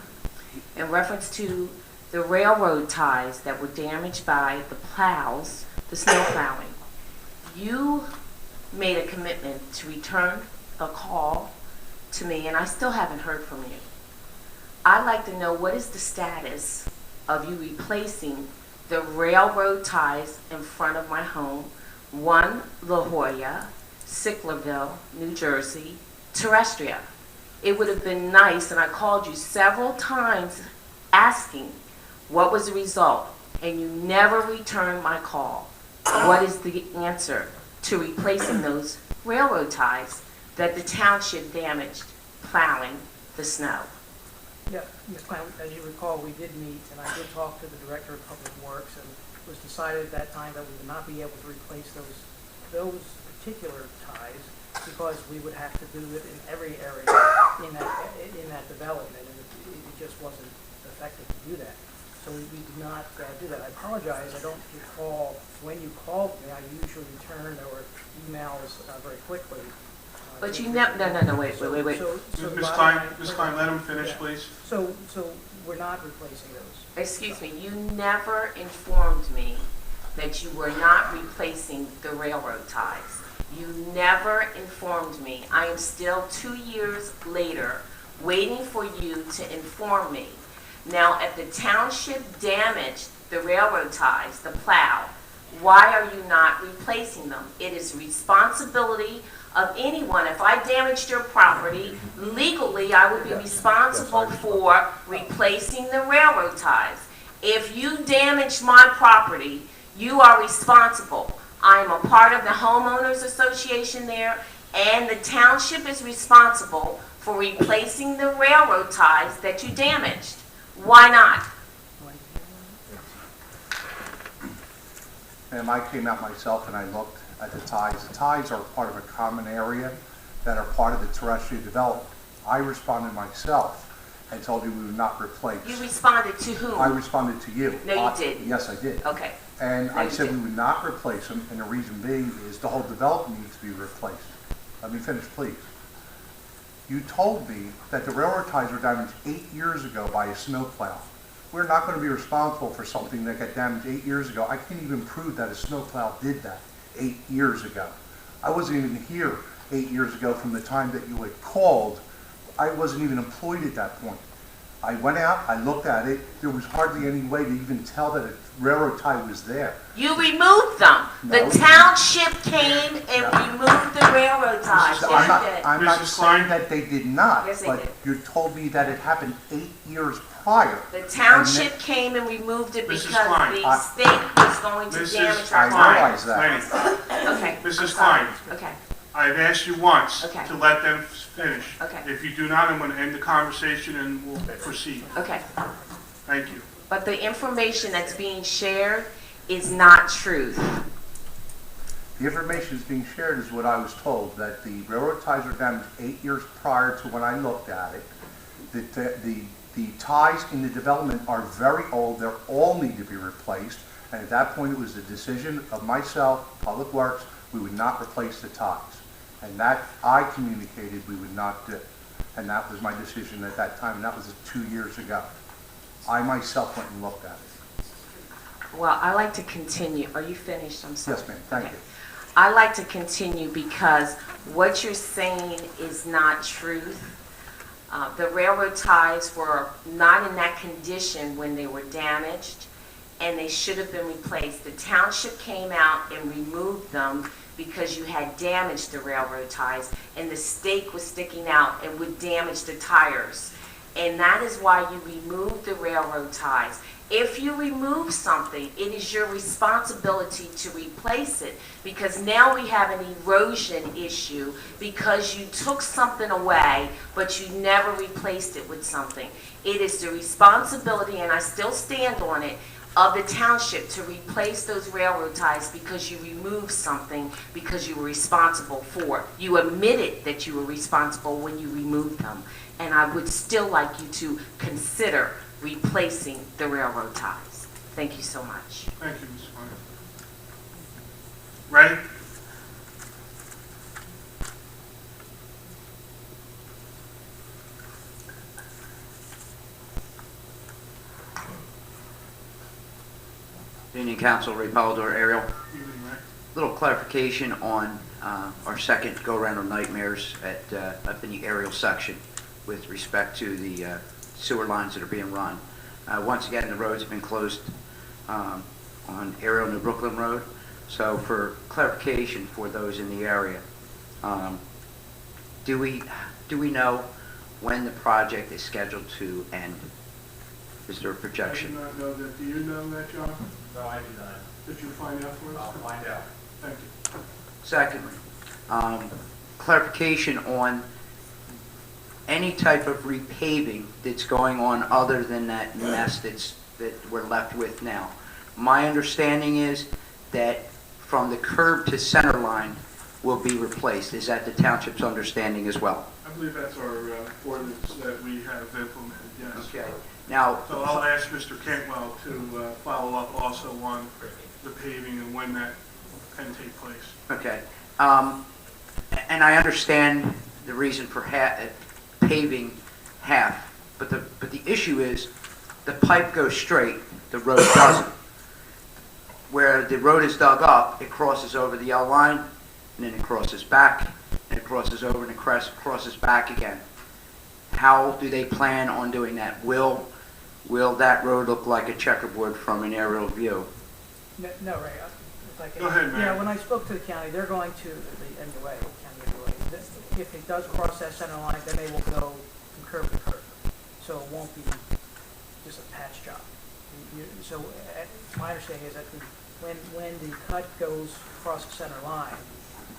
L: in reference to the railroad ties that were damaged by the plows, the snow plowing. You made a commitment to return a call to me, and I still haven't heard from you. I'd like to know what is the status of you replacing the railroad ties in front of my home, 1 La Jolla, Sicklerville, New Jersey, Terrestria. It would have been nice, and I called you several times asking what was the result, and you never returned my call. What is the answer to replacing those railroad ties that the township damaged plowing the snow?
M: Yeah, Ms. Klein, as you recall, we did meet, and I did talk to the Director of Public Works, and it was decided at that time that we would not be able to replace those particular ties because we would have to do it in every area in that development, and it just wasn't effective to do that. So we did not do that. I apologize. I don't recall when you called me. I usually return our emails very quickly.
L: But you never, no, wait.
M: So
A: Ms. Klein, let him finish, please.
M: So we're not replacing those.
L: Excuse me, you never informed me that you were not replacing the railroad ties. You never informed me. I am still 2 years later waiting for you to inform me. Now, if the township damaged the railroad ties, the plow, why are you not replacing them? It is responsibility of anyone. If I damaged your property, legally I would be responsible for replacing the railroad ties. If you damaged my property, you are responsible. I am a part of the homeowners association there, and the township is responsible for replacing the railroad ties that you damaged. Why not?
F: And I came out myself and I looked at the ties. The ties are part of a common area that are part of the terrestrial development. I responded myself and told you we would not replace.
L: You responded to whom?
F: I responded to you.
L: No, you didn't.
F: Yes, I did.
L: Okay.
F: And
L: No,
F: I
L: you
F: said we
L: didn't.
F: would not replace them, and the reason being is the whole development needs to be replaced. Let me finish, please. You told me that the railroad ties were damaged 8 years ago by a snowplow. We're not going to be responsible for something that got damaged 8 years ago. I can't even prove that a snowplow did that 8 years ago. I wasn't even here 8 years ago from the time that you had called. I wasn't even employed at that point. I went out, I looked at it, there was hardly any way to even tell that a railroad tie was there.
L: You removed them.
F: No.
L: The township came and removed the railroad ties.
F: So
L: Yes, you did.
F: I'm not
A: Mrs.
F: saying
A: Klein?
F: that they did not,
L: Yes, they
F: but
L: did.
F: you told me that it happened 8 years prior.
L: The township came and removed it
A: Mrs.
L: because
A: Klein.
L: the state was going to
A: Mrs.
L: damage
F: I
L: our property.
F: realize that.
A: Lenny,
L: Okay.
A: Mrs. Klein,
L: Okay.
A: I've asked you once
L: Okay.
A: to let them finish.
L: Okay.
A: If you do not, I'm going to end the conversation and we'll proceed.
L: Okay.
A: Thank you.
L: But the information that's being shared is not truth.
F: The information that's being shared is what I was told, that the railroad ties were damaged 8 years prior to when I looked at it. That the ties in the development are very old, they all need to be replaced, and at that point it was the decision of myself, Public Works, we would not replace the ties. And that I communicated we would not do. And that was my decision at that time, and that was 2 years ago. I myself went and looked at it.
L: Well, I like to continue. Are you finished? I'm sorry.
F: Yes, ma'am. Thank
L: Okay.
F: you.
L: I like to continue because what you're saying is not truth. The railroad ties were not in that condition when they were damaged, and they should have been replaced. The township came out and removed them because you had damaged the railroad ties, and the stake was sticking out and would damage the tires. And that is why you removed the railroad ties. If you remove something, it is your responsibility to replace it, because now we have an erosion issue because you took something away, but you never replaced it with something. It is the responsibility, and I still stand on it, of the township to replace those railroad ties because you removed something because you were responsible for it. You admitted that you were responsible when you removed them, and I would still like you to consider replacing the railroad ties. Thank you so much.
A: Thank you, Ms. Klein. Ready?
G: Union Council, Ray Polidor, Ariel.
A: Evening, Ray.
G: Little clarification on our second go-around of nightmares up in the aerial section with respect to the sewer lines that are being run. Once again, the roads have been closed on Ariel New Brooklyn Road. So for clarification for those in the area, do we know when the project is scheduled to end? Is there a projection?
A: I do not know that. Do you know that, John?
E: No, I do not.
A: Did you find out for us?
E: I'll find out.
A: Thank you.
G: Secondly, clarification on any type of repaving that's going on other than that mess that we're left with now. My understanding is that from the curb to center line will be replaced. Is that the township's understanding as well?
A: I believe that's our ordinance that we have implemented, yes.
G: Okay. Now,
A: So I'll ask Mr. Cantwell to follow up also on the paving and when that can take place.
G: okay. And I understand the reason for paving half, but the issue is the pipe goes straight, the road doesn't. Where the road is dug up, it crosses over the yellow line, and then it crosses back, and it crosses over, and it crosses back again. How do they plan on doing that? Will that road look like a checkerboard from an aerial view?
M: No, Ray, if I can.
A: Go ahead, Mayor.
M: Yeah, when I spoke to the county, they're going to, the MUA, county MUA, if it does cross that center line, then they will go from curb to curb. So it won't be just a patch job. So my understanding is that when the cut goes across the center line,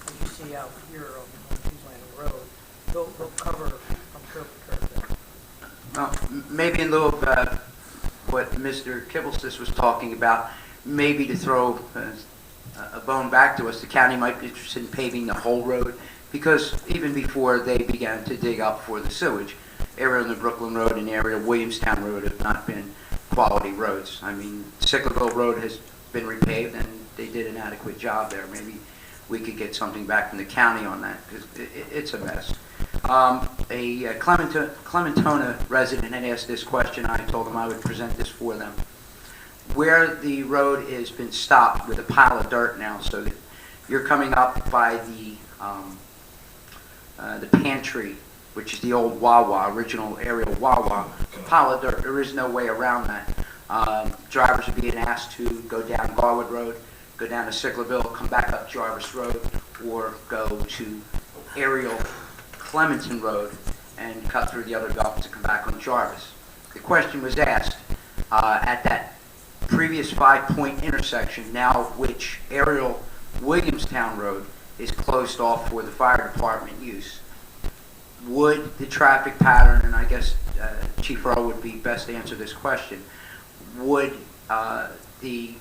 M: as you see out here on Hughes Landing Road, they'll cover from curb to curb there.
G: Well, maybe in lieu of what Mr. Kibblestis was talking about, maybe to throw a bone back to us, the county might be interested in paving the whole road, because even before they began to dig up for the sewage, area on the Brooklyn Road and area of Williamstown Road have not been quality roads. I mean, Sicklerville Road has been repaved, and they did an adequate job there. Maybe we could get something back from the county on that, because it's a mess. A Clementona resident had asked this question. I told them I would present this for them. Where the road has been stopped with a pile of dirt now, so that you're coming up by the pantry, which is the old Wawa, original aerial Wawa, pile of dirt. There is no way around that. Drivers are being asked to go down Garwood Road, go down to Sicklerville, come back up Jarvis Road, or go to aerial Clementon Road and cut through the other gulf to come back on Jarvis. The question was asked at that previous 5-point intersection, now which aerial Williamstown Road is closed off for the fire department use. Would the traffic pattern, and I guess Chief Earl would be best to answer this question, would in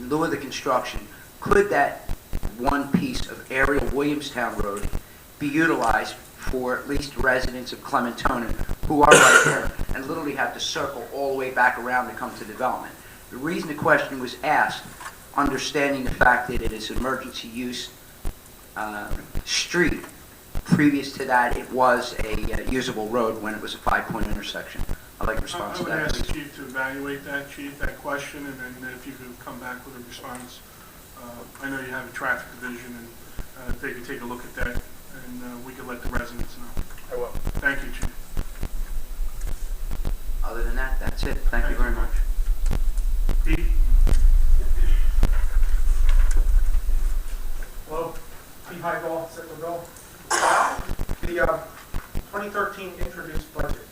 G: lieu of the construction, could that one piece of aerial Williamstown Road be utilized for at least residents of Clementona who are right there and literally have to circle all the way back around to come to development? The reason the question was asked, understanding the fact that it is an emergency use street, previous to that it was a usable road when it was a 5-point intersection. I'd like to respond to that.
A: I would ask the Chief to evaluate that, Chief, that question, and then if you could come back with a response. I know you have a traffic division, and they could take a look at that, and we could let the residents know.
F: I will.
A: Thank you, Chief.
G: Other than that, that's it. Thank you very much.
A: Pete?
N: Steve Heigl, Sicklerville. The 2013 introduced budget,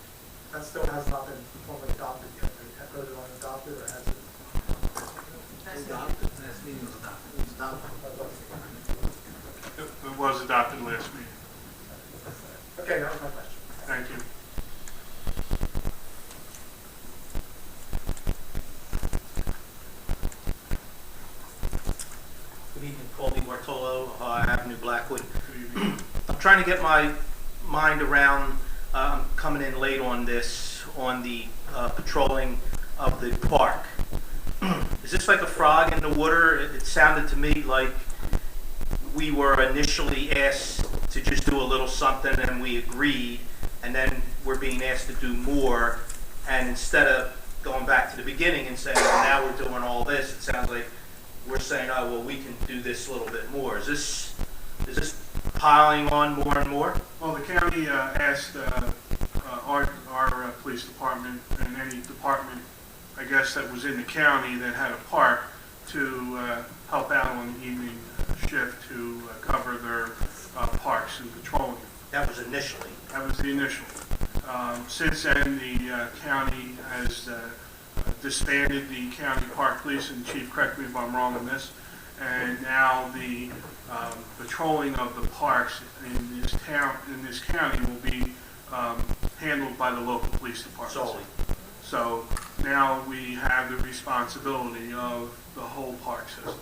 N: that still has not been formally adopted yet. They have voted on and adopted, or has it?
E: Adopted, last meeting was adopted. It was adopted.
A: It was adopted last meeting.
N: Okay, that was my question.
A: Thank you.
O: Good evening, Colby Bartolo, Avenue Blackwood. I'm trying to get my mind around, I'm coming in late on this, on the patrolling of the park. Is this like a frog in the water? It sounded to me like we were initially asked to just do a little something and we agreed, and then we're being asked to do more, and instead of going back to the beginning and saying, well, now we're doing all this, it sounds like we're saying, oh, well, we can do this a little bit more. Is this piling on more and more?
A: Well, the county asked our police department and any department, I guess, that was in the county that had a park to help out on the evening shift to cover their parks and patrolling.
O: That was initially.
A: That was the initial. Since then, the county has disbanded the county park police, and Chief, correct me if I'm wrong on this, and now the patrolling of the parks in this town, in this county, will be handled by the local police department.
O: Solely.
A: So now we have the responsibility of the whole park system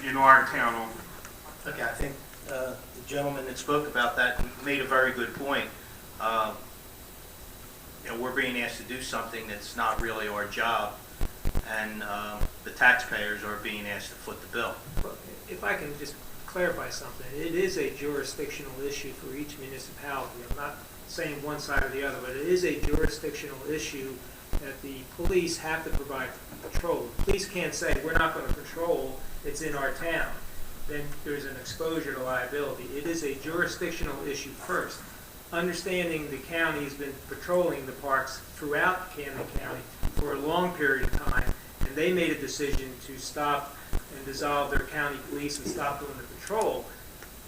A: in our town only.
O: Okay, I think the gentleman that spoke about that made a very good point. We're being asked to do something that's not really our job, and the taxpayers are being asked to foot the bill.
I: If I can just clarify something, it is a jurisdictional issue for each municipality. I'm not saying one side or the other, but it is a jurisdictional issue that the police have to provide patrol. The police can't say, we're not going to patrol, it's in our town. Then there's an exposure to liability. It is a jurisdictional issue first. Understanding the county has been patrolling the parks throughout Camden County for a long period of time, and they made a decision to stop and dissolve their county police and stop doing the patrol.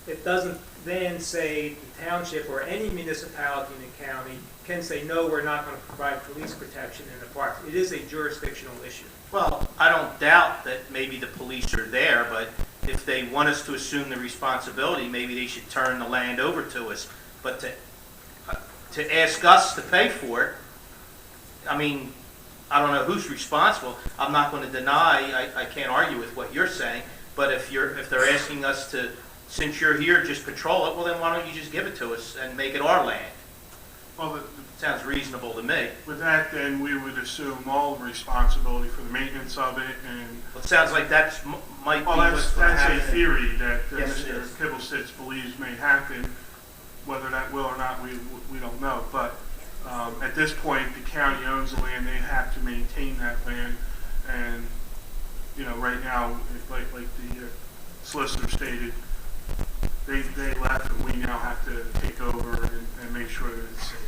I: It doesn't then say the township or any municipality in the county can say, no, we're not going to provide police protection in the parks. It is a jurisdictional issue.
O: Well, I don't doubt that maybe the police are there, but if they want us to assume the responsibility, maybe they should turn the land over to us. But to ask us to pay for it, I mean, I don't know who's responsible. I'm not going to deny, I can't argue with what you're saying, but if they're asking us to, since you're here, just patrol it, well then why don't you just give it to us and make it our land?
A: Well,
O: sounds reasonable to me.
A: With that, then we would assume all responsibility for the maintenance of it, and
O: Well, it sounds like that's might be
A: that's a theory that
O: Yes, it
A: Mr.
O: is.
A: Kibblesitz believes may happen. Whether that will or not, we don't know. But at this point, the county owns the land; they have to maintain that land. And right now, like the solicitor stated, they left, and we now have to take over and make sure that it's safe.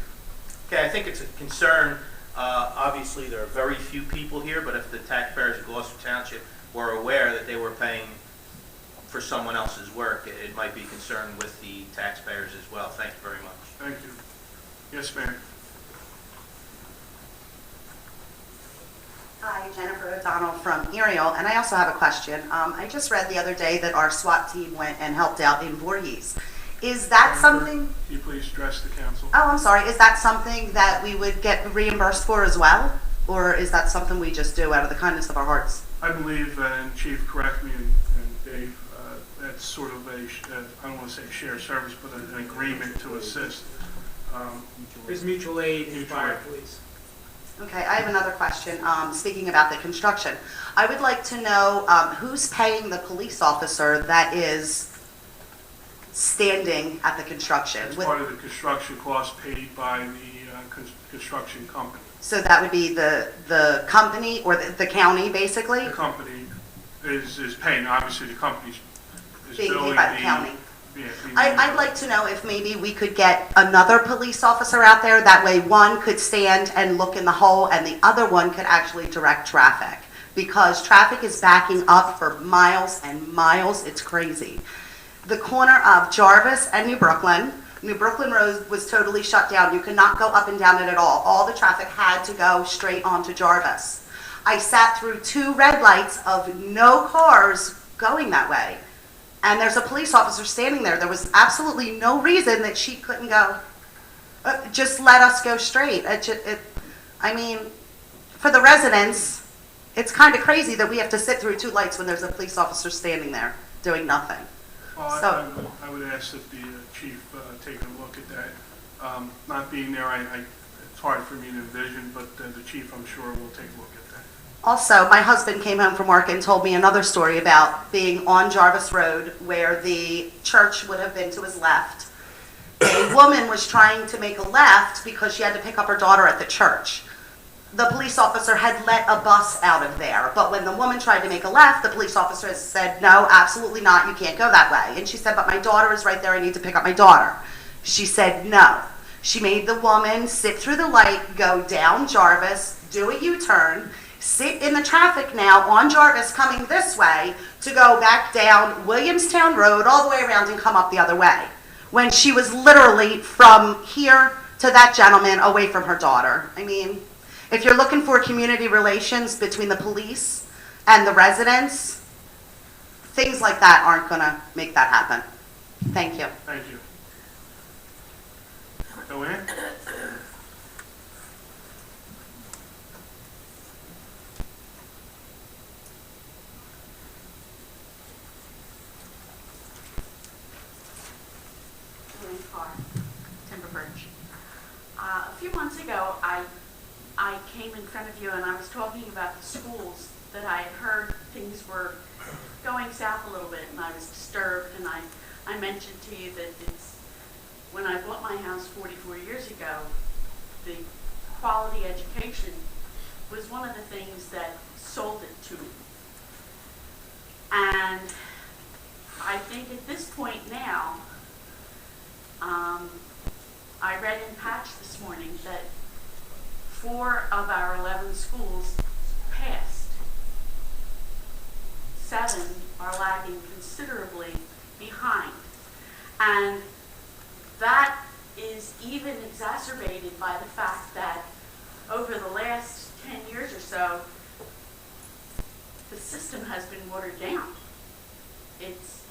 O: Okay, I think it's a concern. Obviously, there are very few people here, but if the taxpayers of Gloucester Township were aware that they were paying for someone else's work, it might be a concern with the taxpayers as well. Thank you very much.
A: Thank you. Yes, ma'am.
P: Hi, Jennifer O'Donnell from Ariel, and I also have a question. I just read the other day that our SWAT team went and helped out in Voorhees. Is that something?
A: Can you please address the council?
P: Oh, I'm sorry. Is that something that we would get reimbursed for as well? Or is that something we just do out of the kindness of our hearts?
A: I believe, and Chief, correct me, and Dave, that's sort of a, I don't want to say shared service, but an agreement to assist.
I: There's mutual aid in
A: Mutual
I: fire
A: aid.
I: police.
P: Okay, I have another question. Speaking about the construction, I would like to know who's paying the police officer that is standing at the construction?
A: It's part of the construction cost paid by the construction company.
P: So that would be the company or the county, basically?
A: The company is paying, obviously the company's is
P: Being paid
A: billing
P: by the county.
A: Yeah,
P: I'd like to know if maybe we could get another police officer out there. That way one could stand and look in the hole and the other one could actually direct traffic. Because traffic is backing up for miles and miles. It's crazy. the corner of Jarvis and New Brooklyn. New Brooklyn Road was totally shut down. You could not go up and down it at all. All the traffic had to go straight onto Jarvis. I sat through 2 red lights of no cars going that way. And there's a police officer standing there. There was absolutely no reason that she couldn't go, just let us go straight. I mean, for the residents, it's kind of crazy that we have to sit through 2 lights when there's a police officer standing there doing nothing.
A: Well,
P: So-
A: I would ask that the chief take a look at that. Not being there, it's hard for me to envision, but the chief, I'm sure, will take a look at that.
P: Also, my husband came home from work and told me another story about being on Jarvis Road where the church would have been to his left. A woman was trying to make a left because she had to pick up her daughter at the church. The police officer had let a bus out of there, but when the woman tried to make a left, the police officer said, no, absolutely not, you can't go that way. And she said, but my daughter is right there, I need to pick up my daughter. She said no. She made the woman sit through the light, go down Jarvis, do a U-turn, sit in the traffic now on Jarvis coming this way to go back down Williamstown Road all the way around and come up the other way. When she was literally from here to that gentleman away from her daughter. I mean, if you're looking for community relations between the police and the residents, things like that aren't going to make that happen. Thank you.
A: Thank you. Joanne?
Q: Timber Birch. A few months ago, I came in front of you and I was talking about the schools that I had heard things were going south a little bit, and I was disturbed, and I mentioned to you that when I bought my house 44 years ago, the quality education was one of the things that sold it to me. And I think at this point now, I read in Patch this morning that 4 of our 11 schools passed. 7 are lagging considerably behind. And that is even exacerbated by the fact that over the last 10 years or so, the system has been watered down. It's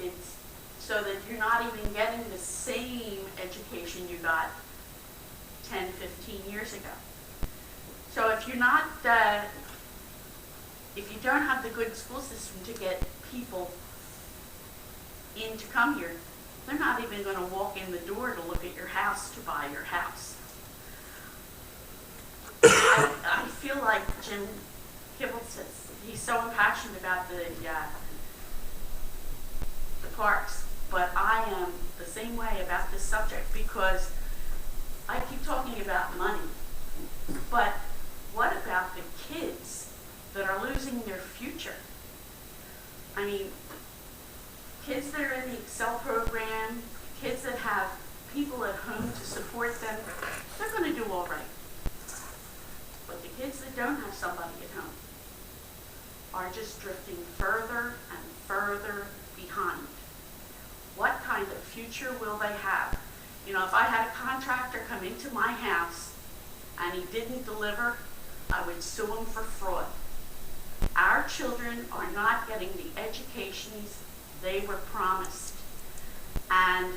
Q: so that you're not even getting the same education you got 10, 15 years ago. So if you're not, if you don't have the good school system to get people in to come here, they're not even going to walk in the door to look at your house to buy your house. I feel like Jim Kibble says he's so impassioned about the parks, but I am the same way about this subject because I keep talking about money, but what about the kids that are losing their future? I mean, kids that are in the Excel program, kids that have people at home to support them, they're going to do all right. But the kids that don't have somebody at home are just drifting further and further behind. What kind of future will they have? You know, if I had a contractor come into my house and he didn't deliver, I would sue him for fraud. Our children are not getting the educations they were promised. And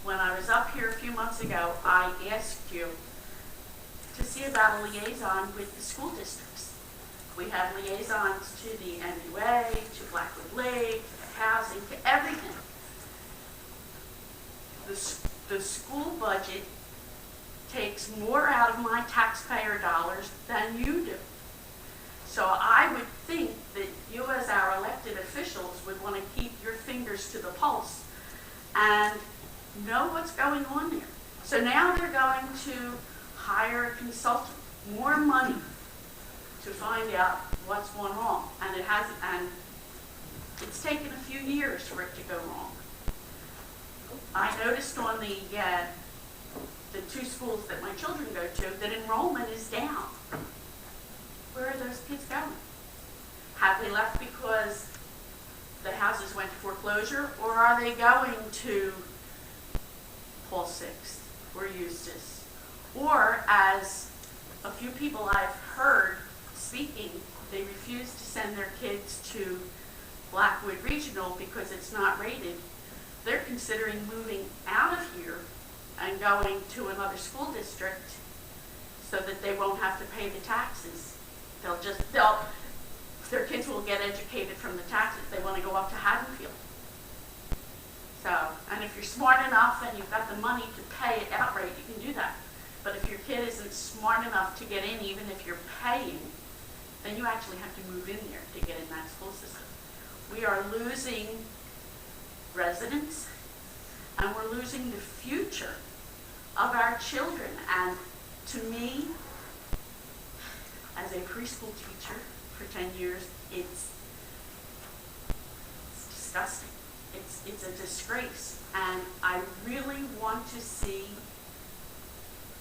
Q: when I was up here a few months ago, I asked you to see about a liaison with the school districts. We have liaisons to the MUA, to Blackwood Lake, to housing, to everything. The school budget takes more out of my taxpayer dollars than you do. So I would think that you as our elected officials would want to keep your fingers to the pulse and know what's going on there. So now they're going to hire a consultant, more money to find out what's going wrong. And it's taken a few years for it to go wrong. I noticed on the 2 schools that my children go to that enrollment is down. Where are those kids going? Have they left because the houses went to foreclosure, or are they going to Paul Sixth or Eustis? Or, as a few people I've heard speaking, they refuse to send their kids to Blackwood Regional because it's not rated. They're considering moving out of here and going to another school district so that they won't have to pay the taxes. Their kids will get educated from the taxes. They want to go up to Haddonfield. So, and if you're smart enough and you've got the money to pay it outright, you can do that. But if your kid isn't smart enough to get in, even if you're paying, then you actually have to move in there to get in that school system. We are losing residents, and we're losing the future of our children. And to me, as a preschool teacher for 10 years, it's disgusting. It's a disgrace. And I really want to see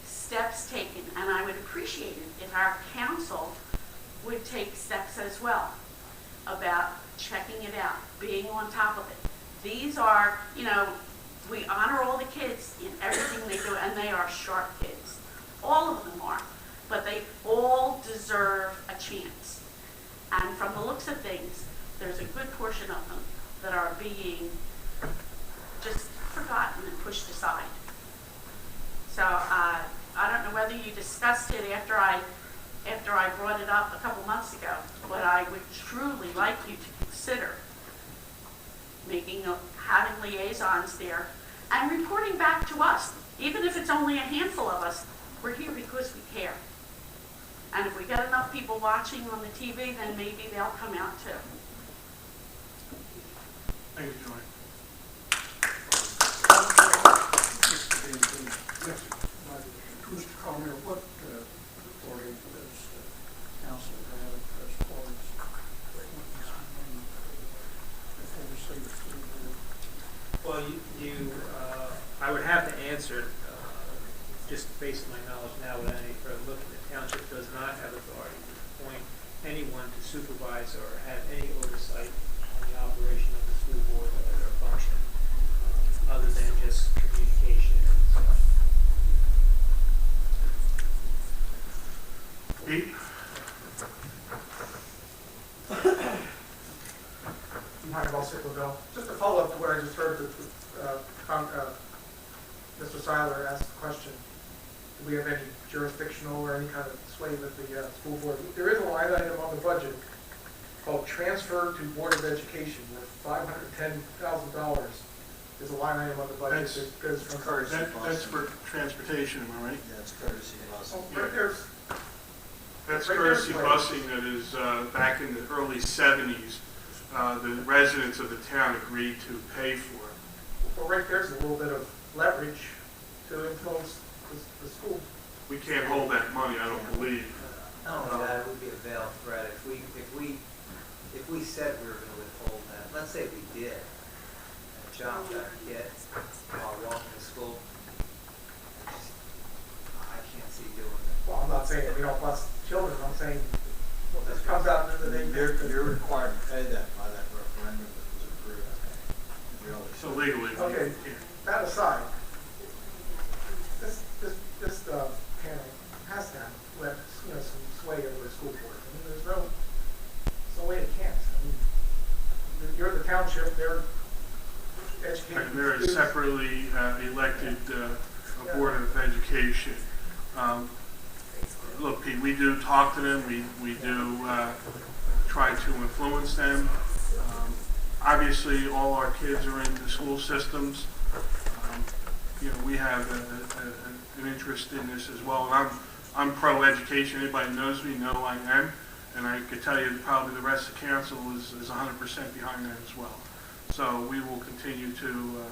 Q: steps taken, and I would appreciate it if our council would take steps as well about checking it out, being on top of it. These are, we honor all the kids in everything they do, and they are sharp kids. All of them are, but they all deserve a chance. And from the looks of things, there's a good portion of them that are being just forgotten and pushed aside. So I don't know whether you discussed it after I brought it up a couple months ago, but I would truly like you to consider having liaisons there and reporting back to us. Even if it's only a handful of us, we're here because we care. And if we get enough people watching on the TV, then maybe they'll come out too.
A: Thank you, Joy.
E: Mr. Collier, what authority does the council have as far as what needs to be done before we say it's to the board?
I: Well, I would have to answer, just based on my knowledge now without any further looking. The township does not have authority to appoint anyone to supervise or have any oversight on the operation of the school board or their function, other than just communication and such.
A: Pete?
N: Hi, Gloucester. Just to follow up to what I just heard, Mr. Seiler asked the question, do we have any jurisdictional or any kind of sway with the school board? There is a line item on the budget called Transfer to Board of Education, where $510,000 is a line item on the budget that goes from...
A: That's for transportation, am I right?
E: Yeah, it's courtesy busing.
N: Oh,
A: That's courtesy busing that is back in the early 70s. The residents of the town agreed to pay for it.
N: Well, right there's a little bit of leverage to influence the school.
A: We can't hold that money, I don't believe.
E: Not only that, it would be a veiled threat if we said we were going to withhold that. Let's say we did, and jumped our kid while walking to school. I can't see doing it.
N: Well, I'm not saying that we don't bus children. I'm saying this comes out into the name.
E: You're required to pay that by that referendum that was approved.
A: So legally.
N: Okay, that aside, this panel has to have some sway over the school board. I mean, there's no way it can't. I mean, you're the township. They're educating.
A: And they're a separately elected board of education. Look, Pete, we do talk to them. We do try to influence them. Obviously, all our kids are in the school systems. We have an interest in this as well. And I'm pro-education. Anybody knows me, know I am. And I could tell you probably the rest of the council is 100% behind that as well. So we will continue to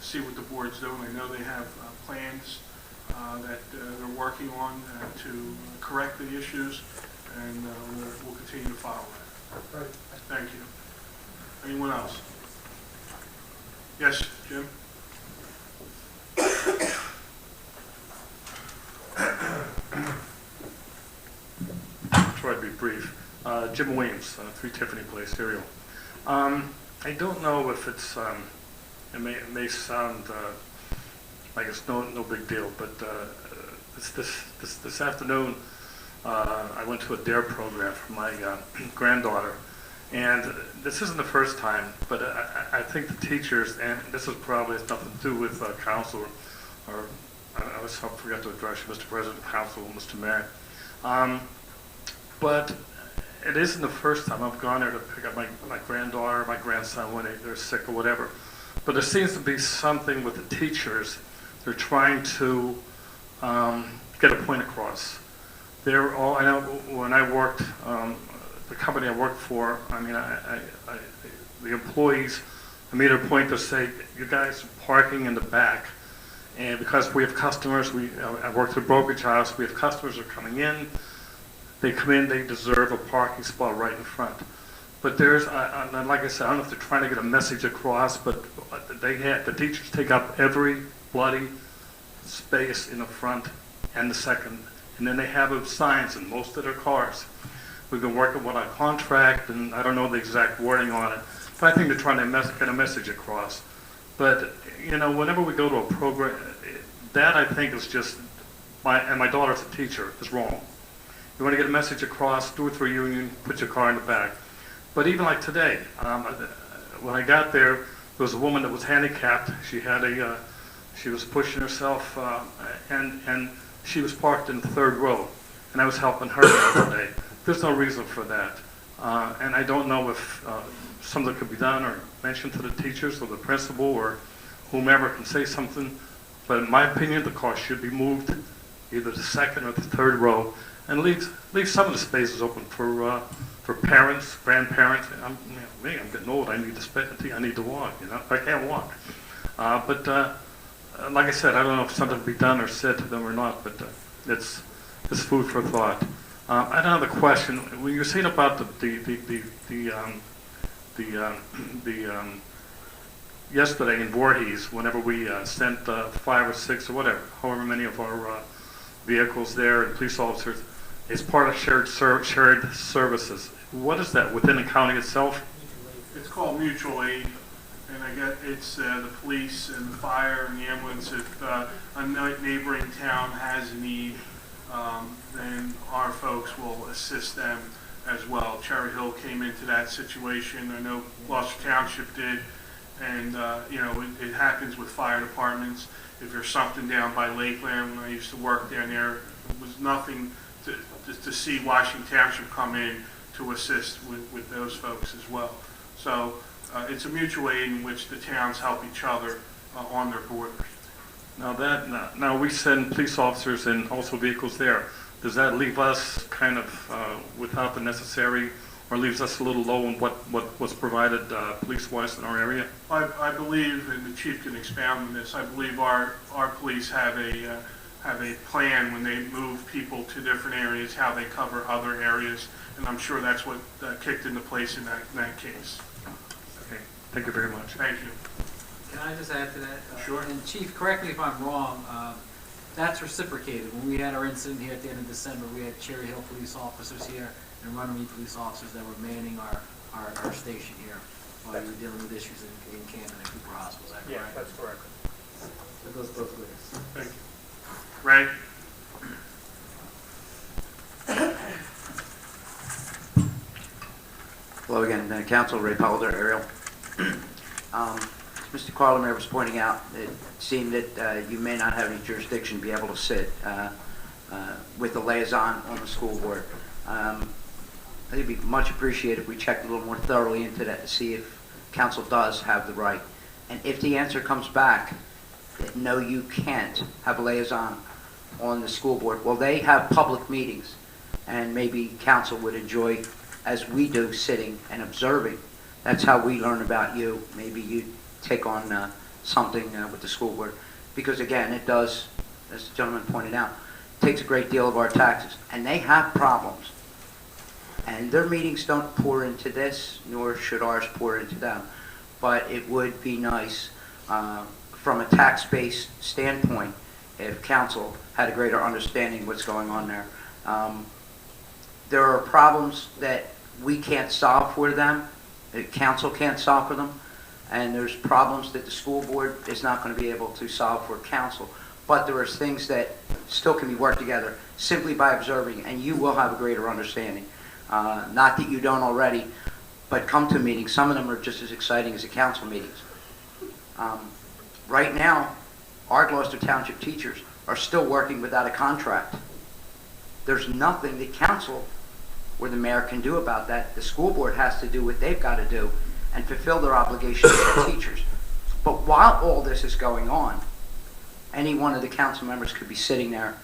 A: see what the board's doing. I know they have plans that they're working on to correct the issues, and we'll continue to follow that.
N: Right.
A: Thank you. Anyone else? Yes, Jim?
R: Try to be brief. Jim Williams, 3 Tiffany Place, Serial. I don't know if it's, it may sound like it's no big deal, but this afternoon, I went to a DARE program for my granddaughter, and this isn't the first time, but I think the teachers, and this is probably has nothing to do with council, or I forgot to address you, Mr. President, council, Mr. Mayor, but it isn't the first time I've gone there to pick up my granddaughter, my grandson when they're sick or whatever. But there seems to be something with the teachers. They're trying to get a point across. They're all, I know when I worked, the company I worked for, I mean, the employees, I made a point to say, you guys are parking in the back. And because we have customers, I work through a brokerage house, we have customers that are coming in. They come in, they deserve a parking spot right in front. But there's, and like I said, I don't know if they're trying to get a message across, but the teachers take up every bloody space in the front and the second. And then they have signs in most of their cars. We've been working with our contract, and I don't know the exact wording on it, but I think they're trying to get a message across. But, you know, whenever we go to a program, that I think is just, and my daughter's a teacher, is wrong. You want to get a message across, do it through a union, put your car in the back. But even like today, when I got there, there was a woman that was handicapped. She had she was pushing herself, and she was parked in the third row, and I was helping her today. There's no reason for that, and I don't know if something could be done or mentioned to the teachers or the principal or whomever can say something. But in my opinion, the car should be moved either the second or the third row, and leave some of the spaces open for parents, grandparents. I'm getting old. I need to walk. You know, I can't walk. But like I said, I don't know if something can be done or said to them or not. But it's food for thought. I have another question. When you're saying about yesterday in Voorhees, whenever we sent 5 or 6 or whatever, however many of our vehicles there and police officers, it's part of shared services. What is that within the county itself?
A: It's called mutual aid, and I guess it's the police and the fire and the ambulance. If a neighboring town has a need, then our folks will assist them as well. Cherry Hill came into that situation. I know Gloucester Township did, and you know, it happens with fire departments. If there's something down by Lakeland, when I used to work down there, it was nothing to see Washington Township come in to assist with those folks as well. So it's a mutual aid in which the towns help each other on their borders.
R: Now we send police officers and also vehicles there. Does that leave us kind of without the necessary, or leaves us a little low on what was provided police-wise in our area?
A: I believe, and the chief can expound on this, I believe our police have a plan when they move people to different areas, how they cover other areas, and I'm sure that's what kicked into place in that case.
R: Okay, thank you very much.
A: Thank you.
S: Can I just add to that?
A: Sure.
S: And Chief, correct me if I'm wrong, that's reciprocated. When we had our incident here at the end of December, we had Cherry Hill police officers here and Runnymede police officers that were manning our station here while we were dealing with issues in Camden and Cooper Hospital. Is that correct?
K: Yeah, that's correct.
S: So it goes both ways.
A: Thank you. Ray?
G: Hello again, Council Ray Polder, Ariel. Mr. Carlmer was pointing out, it seemed that you may not have any jurisdiction to be able to sit with the liaison on the school board. I think it'd be much appreciated if we checked a little more thoroughly into that to see if council does have the right. And if the answer comes back that no, you can't have a liaison on the school board, well, they have public meetings, and maybe council would enjoy, as we do, sitting and observing. That's how we learn about you. Maybe you take on something with the school board, because again, it does, as the gentleman pointed out, takes a great deal of our taxes, and they have problems. And their meetings don't pour into this, nor should ours pour into them. But it would be nice, from a tax-based standpoint, if council had a greater understanding of what's going on there. There are problems that we can't solve for them, the council can't solve for them, and there's problems that the school board is not going to be able to solve for council. But there are things that still can be worked together simply by observing, and you will have a greater understanding. Not that you don't already, but come to meetings. Some of them are just as exciting as the council meetings. Right now, our Gloucester Township teachers are still working without a contract. There's nothing the council or the mayor can do about that. The school board has to do what they've got to do and fulfill their obligations to the teachers. But while all this is going on, any one of the council members could be sitting there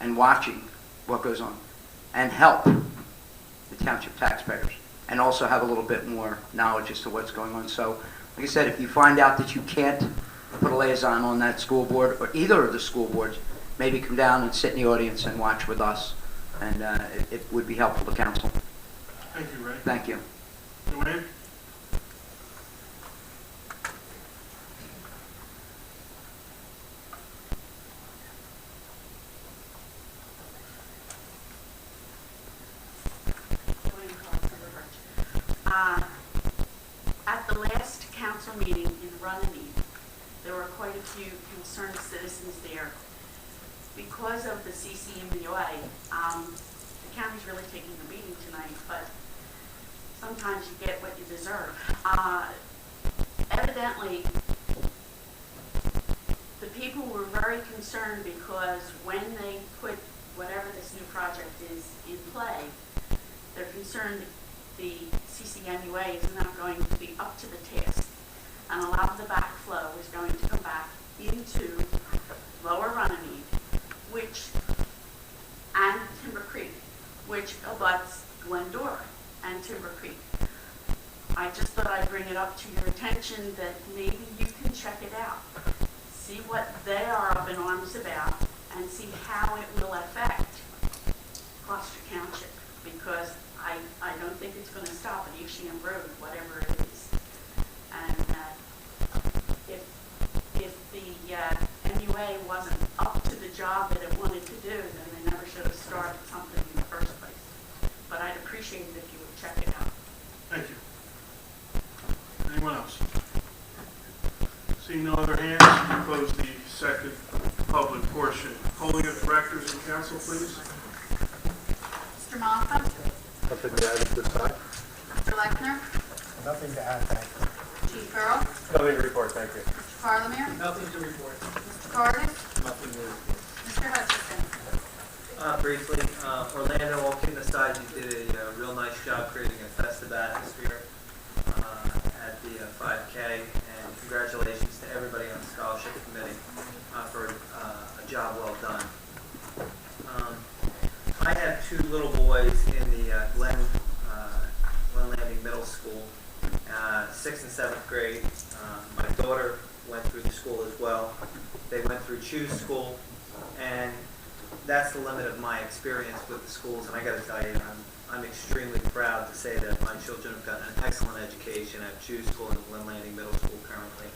G: and watching what goes on and help the township taxpayers and also have a little bit more knowledge as to what's going on. So, like I said, if you find out that you can't put a liaison on that school board or either of the school boards, maybe come down and sit in the audience and watch with us, and it would be helpful to council.
A: Thank you, Ray.
G: Thank you.
A: Joanne?
Q: At the last council meeting in Runnymede, there were quite a few concerned citizens there. Because of the CCMUA, the county's really taking a beating tonight, but sometimes you get what you deserve. Evidently, the people were very concerned because when they put whatever this new project is in play, they're concerned the CCMUA is not going to be up to the task. And a lot of the backflow is going to come back into Lower Runnymede, and Timber Creek, which abuts Glendora and Timber Creek. I just thought I'd bring it up to your attention that maybe you can check it out. See what they are up in arms about and see how it will affect Gloucester Township, because I don't think it's going to stop at Evesham Road, whatever it is. And if the MUA wasn't up to the job that it wanted to do, then they never should have started something in the first place. But I'd appreciate it if you would check it out.
A: Thank you. Anyone else? Seeing no other hands, we close the second public portion. Polling of directors and council, please.
H: Mr. Malfa?
F: Nothing to add at this time?
H: Mr. Lechner?
E: Nothing to add, thank you.
H: Chief Earl?
K: Nothing to report, thank you.
H: Mr. Parliament?
I: Nothing to report.
H: Mr. Cordis?
K: Nothing to report.
H: Mr. Hutchinson?
T: Briefly, Orlando, all kidding aside, you did a real nice job creating a festive atmosphere at the 5K, and congratulations to everybody on the scholarship committee for a job well done. I have two little boys in the Glen Landing Middle School, 6th and 7th grade. My daughter went through the school as well. They went through Choose School, and that's the limit of my experience with the schools. And I got to tell you, I'm extremely proud to say that my children have gotten an excellent education at Choose School and Glen Landing Middle School currently.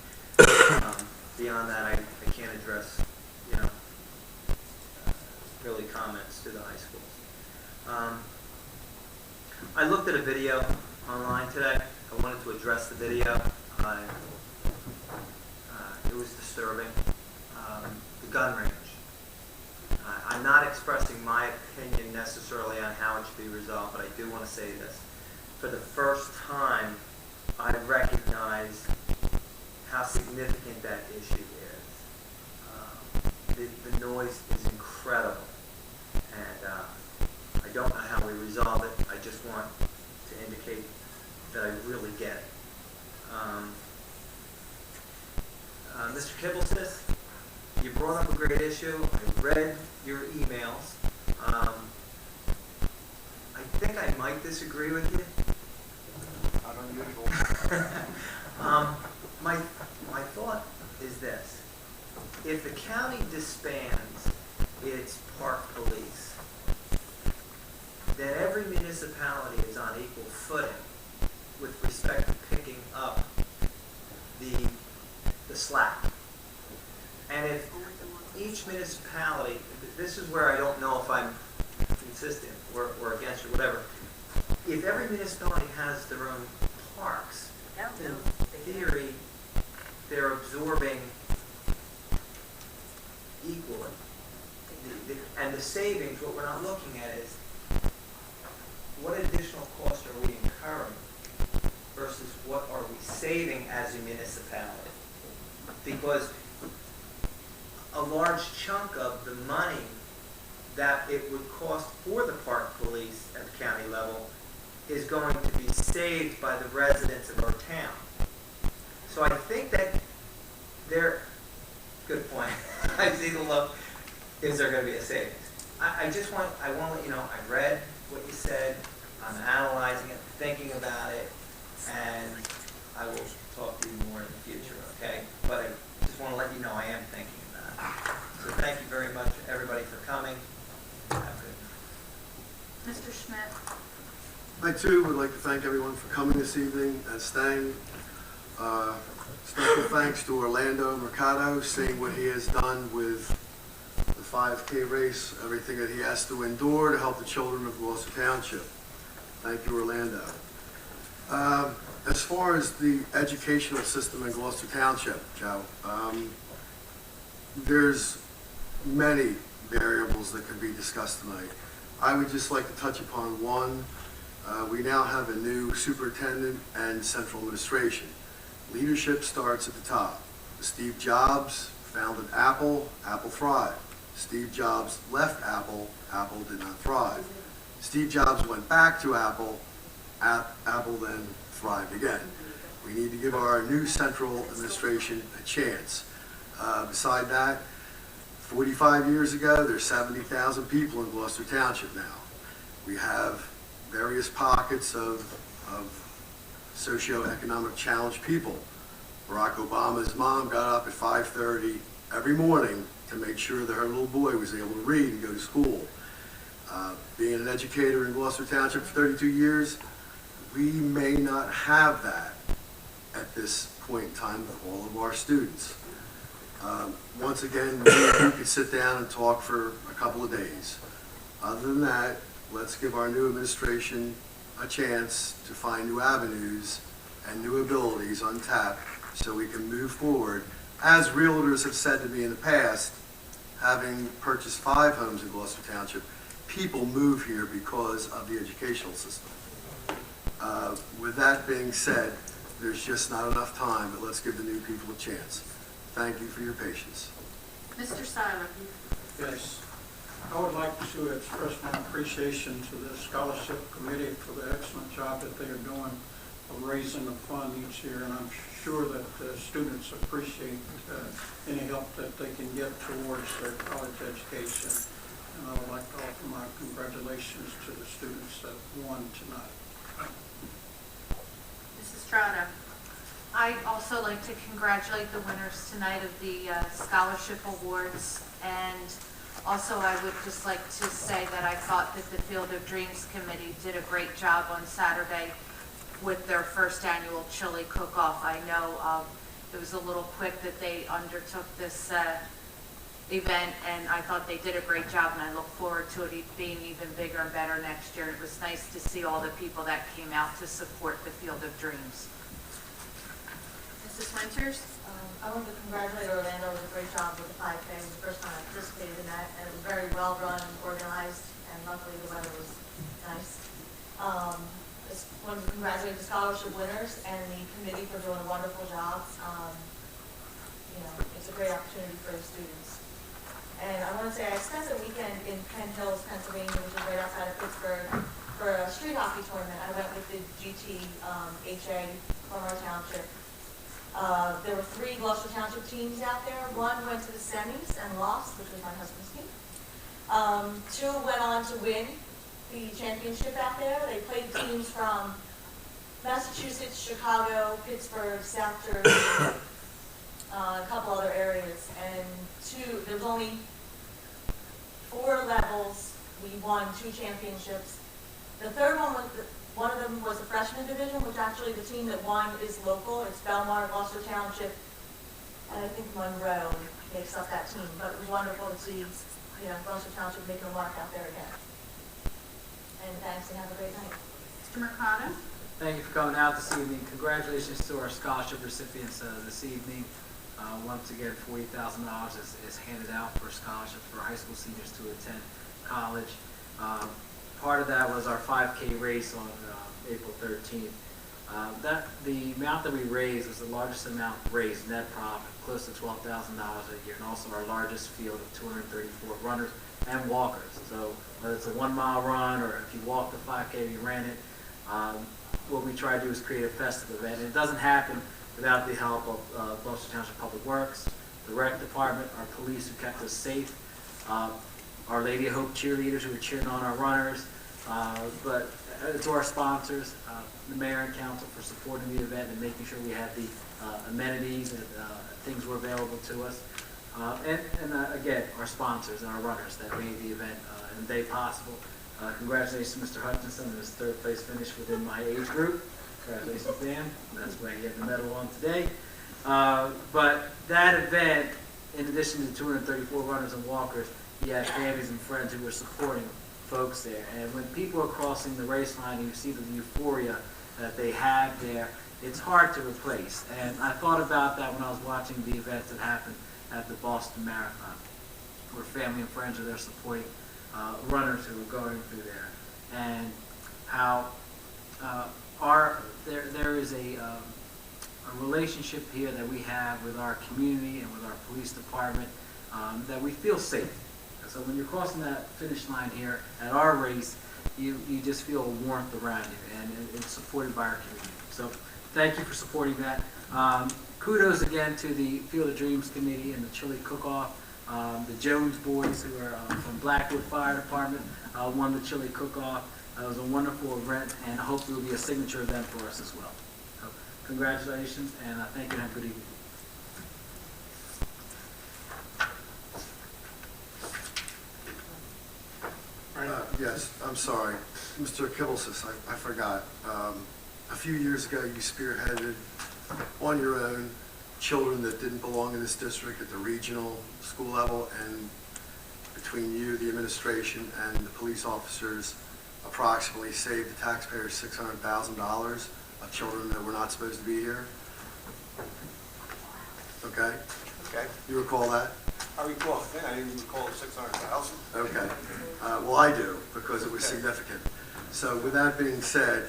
T: Beyond that, I can't address, really comments to the high schools. I looked at a video online today. I wanted to address the video. It was disturbing. The gun range. I'm not expressing my opinion necessarily on how it should be resolved, but I do want to say this. For the first time, I recognize how significant that issue is. The noise is incredible, and I don't know how we resolve it. I just want to indicate that I really get it. Mr. Kibblesmith, you brought up a great issue. I read your emails. I think I might disagree with you.
F: Not unusual.
T: My thought is this. If the county disbands its park police, then every municipality is on equal footing with respect to picking up the slack. And if each municipality, this is where I don't know if I'm consistent or against or whatever, if every municipality has their own parks. In theory, they're absorbing equally. And the savings, what we're not looking at is what additional cost are we incurring versus what are we saving as a municipality? Because a large chunk of the money that it would cost for the park police at the county level is going to be saved by the residents of our town. So I think that good point. I see the look. Is there going to be a savings? I want to let you know, I read what you said, I'm analyzing it, thinking about it, and I will talk to you more in the future, okay? But I just want to let you know I am thinking about it. So thank you very much, everybody, for coming. Have a good night.
H: Mr. Schmidt.
U: I too would like to thank everyone for coming this evening and staying. Special thanks to Orlando Mercado, seeing what he has done with the 5K race, everything that he has to endure to help the children of Gloucester Township. Thank you, Orlando. As far as the educational system in Gloucester Township, Joe, there's many variables that could be discussed tonight. I would just like to touch upon one. We now have a new superintendent and central administration. Leadership starts at the top. Steve Jobs founded Apple, Apple thrived. Steve Jobs left Apple, Apple did not thrive. Steve Jobs went back to Apple, Apple then thrived again. We need to give our new central administration a chance. Beside that, 45 years ago, there's 70,000 people in Gloucester Township now. We have various pockets of socioeconomic challenged people. Barack Obama's mom got up at 5:30 every morning to make sure that her little boy was able to read and go to school. Being an educator in Gloucester Township for 32 years, we may not have that at this point in time with all of our students. Once again, we could sit down and talk for a couple of days. Other than that, let's give our new administration a chance to find new avenues and new abilities untapped so we can move forward. As realtors have said to me in the past, having purchased 5 homes in Gloucester Township, people move here because of the educational system. With that being said, there's just not enough time, but let's give the new people a chance. Thank you for your patience.
H: Mr. Seiler.
E: Yes. I would like to express my appreciation to the scholarship committee for the excellent job that they are doing of raising the fund each year, and I'm sure that the students appreciate any help that they can get towards their college education. And I would like to offer my congratulations to the students that won tonight.
H: Mrs. Strada. I'd also like to congratulate the winners tonight of the scholarship awards, and also I would just like to say that I thought that the Field of Dreams Committee did a great job on Saturday with their first annual chili cook-off. I know it was a little quick that they undertook this event, and I thought they did a great job, and I look forward to it being even bigger and better next year. It was nice to see all the people that came out to support the Field of Dreams. Mrs. Winters?
C: I want to congratulate Orlando. It was a great job with the 5K. It was the first time I participated in that, and it was very well run and organized, and luckily the weather was nice. Just wanted to congratulate the scholarship winners and the committee for doing a wonderful job. It's a great opportunity for the students. And I want to say I spent a weekend in Penn Hills, Pennsylvania, which is right outside of Pittsburgh, for a street hockey tournament. I went with the GTHA from our township. There were 3 Gloucester Township teams out there. 1 went to the semis and lost, which was my husband's team. 2 went on to win the championship out there. They played teams from Massachusetts, Chicago, Pittsburgh, South Jersey, a couple other areas. And there was only 4 levels. We won 2 championships. The third one was one of them was the freshman division, which actually the team that won is local. It's Belmar, Gloucester Township, and I think Monroe makes up that team. But it was wonderful to see, Gloucester Township making a mark out there again. And thanks, and have a great night.
H: Mr. Mercado?
S: Thank you for coming out this evening. Congratulations to our scholarship recipients this evening. Once again, $40,000 is handed out for scholarships for high school seniors to attend college. Part of that was our 5K race on April 13th. The amount that we raised was the largest amount raised, net profit, close to $12,000 a year, and also our largest field of 234 runners and walkers. So whether it's a 1 mile run or if you walk the 5K, you ran it, what we try to do is create a festive event. And it doesn't happen without the help of Gloucester Township Public Works, the rec department, our police who kept us safe, our Lady of Hope cheerleaders who were cheering on our runners, but to our sponsors, the mayor and council for supporting the event and making sure we had the amenities and things were available to us. And again, our sponsors and our runners that made the event and the day possible. Congratulations to Mr. Hutchinson on his 3rd place finish within my age group. Congratulations, Dan. That's why he had the medal on today. But that event, in addition to 234 runners and walkers, he had families and friends who were supporting folks there. And when people are crossing the race line and you see the euphoria that they have there, it's hard to replace. And I thought about that when I was watching the events that happened at the Boston Marathon, where family and friends are there supporting runners who are going through there, and how there is a relationship here that we have with our community and with our police department, that we feel safe. So when you're crossing that finish line here at our race, you just feel a warmth around you, and it's supported by our community. So thank you for supporting that. Kudos again to the Field of Dreams Committee and the Chili Cook-Off. The Jones boys, who are from Blackwood Fire Department, won the Chili Cook-Off. It was a wonderful event, and hopefully it will be a signature event for us as well. So congratulations, and thank you, and have a good evening.
U: Yes, I'm sorry. Mr. Kibelsis, I forgot. A few years ago, you spearheaded on your own children that didn't belong in this district at the regional school level, and between you, the administration, and the police officers, approximately saved the taxpayers $600,000 of children that were not supposed to be here. Okay?
J: Okay.
U: You recall that?
J: I recall, I didn't recall 600,000.
U: Okay. Well, I do, because it was significant. So with that being said,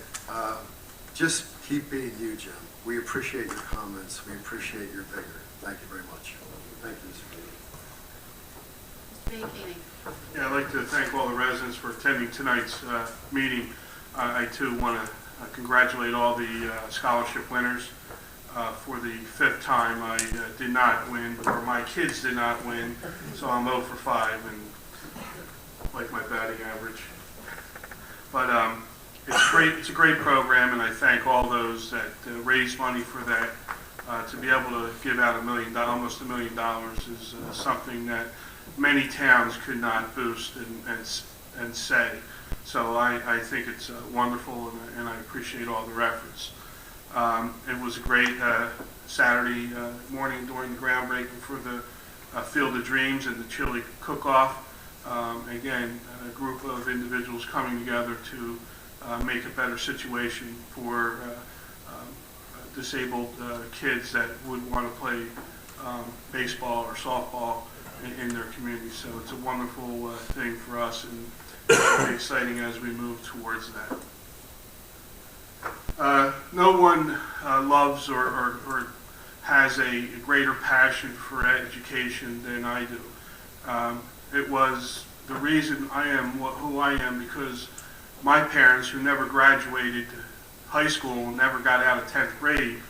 U: just keep being you, Jim. We appreciate your comments. We appreciate your vigor. Thank you very much. Thank you, Mr.
H: Mr. Bianchini.
A: Yeah, I'd like to thank all the residents for attending tonight's meeting. I too want to congratulate all the scholarship winners. For the 5th time, I did not win, or my kids did not win, so I'm 0 for 5, and like my batting average. But it's great. It's a great program, and I thank all those that raised money for that. To be able to give out almost $1 million is something that many towns could not boost and say. So I think it's wonderful, and I appreciate all their efforts. It was a great Saturday morning during the groundbreaking for the Field of Dreams and the Chili Cook-Off. Again, a group of individuals coming together to make a better situation for disabled kids that would want to play baseball or softball in their community. So it's a wonderful thing for us, and very exciting as we move towards that. No one loves or has a greater passion for education than I do. It was the reason I am who I am, because my parents, who never graduated high school, never got out of 10th grade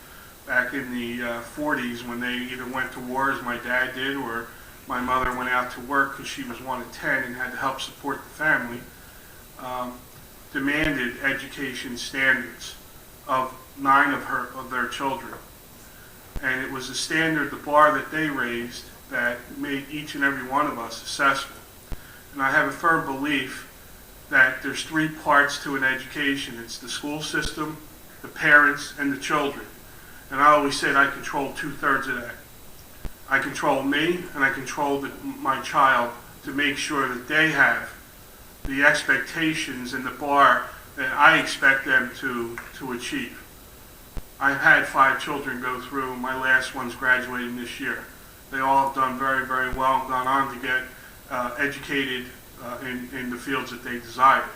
A: back in the 40s, when they either went to war, as my dad did, or my mother went out to work because she was one of 10 and had to help support the family, demanded education standards of 9 of their children. And it was the standard, the bar that they raised, that made each and every one of us successful. And I have a firm belief that there's 3 parts to an education. It's the school system, the parents, and the children. And I always said I control 2/3 of that. I control me, and I control my child, to make sure that they have the expectations and the bar that I expect them to achieve. I've had 5 children go through. My last one's graduating this year. They all have done very, very well, gone on to get educated in the fields that they desire.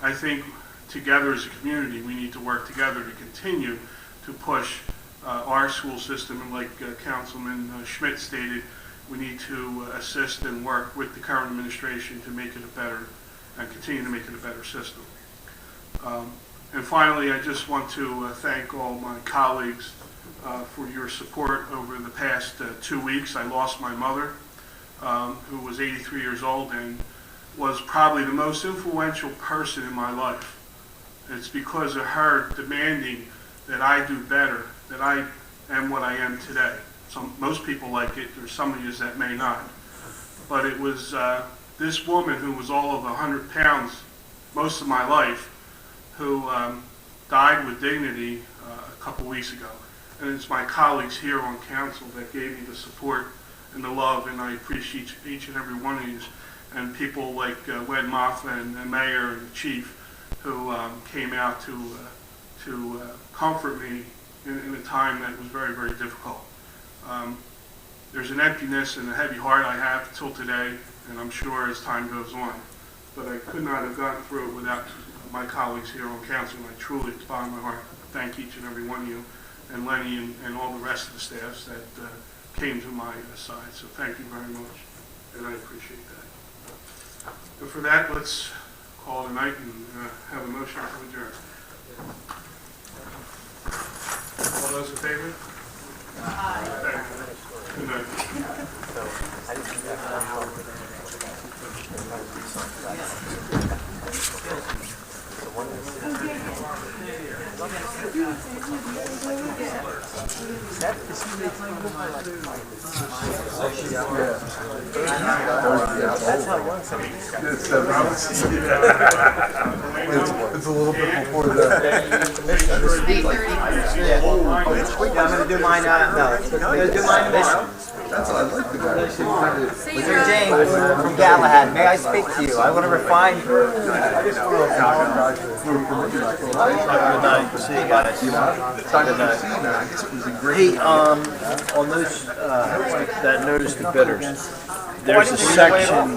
A: I think together as a community, we need to work together to continue to push our school system, and like Councilman Schmidt stated, we need to assist and work with the current administration to make it a better, and continue to make it a better system. And finally, I just want to thank all my colleagues for your support over the past 2 weeks. I lost my mother, who was 83 years old and was probably the most influential person in my life. It's because of her demanding that I do better, that I am what I am today. Most people like it. There's some of you that may not. But it was this woman who was all of 100 pounds most of my life who died with dignity a couple weeks ago. And it's my colleagues here on council that gave me the support and the love, and I appreciate each and every one of you. And people like Wed Moffa and the mayor and the chief who came out to comfort me in a time that was very, very difficult. There's an emptiness and a heavy heart I have till today, and I'm sure as time goes on. But I could not have gotten through it without my colleagues here on council, and I truly, at the bottom of my heart, thank each and every one of you, and Lenny and all the rest of the staffs that came to my side. So thank you very much, and I appreciate that. And for that, let's call it a night and have a motion to adjourn. All those in favor? Aye. Good night.
F: It's a little bit before that.
B: I'm going to do mine, no, I'm going to do mine tomorrow.
F: That's what I like about it.
B: Mr. James from Galahad, may I speak to you? I want to refine. Good night. See you guys. Good night. Hey, on those that notice the bidders, there's a section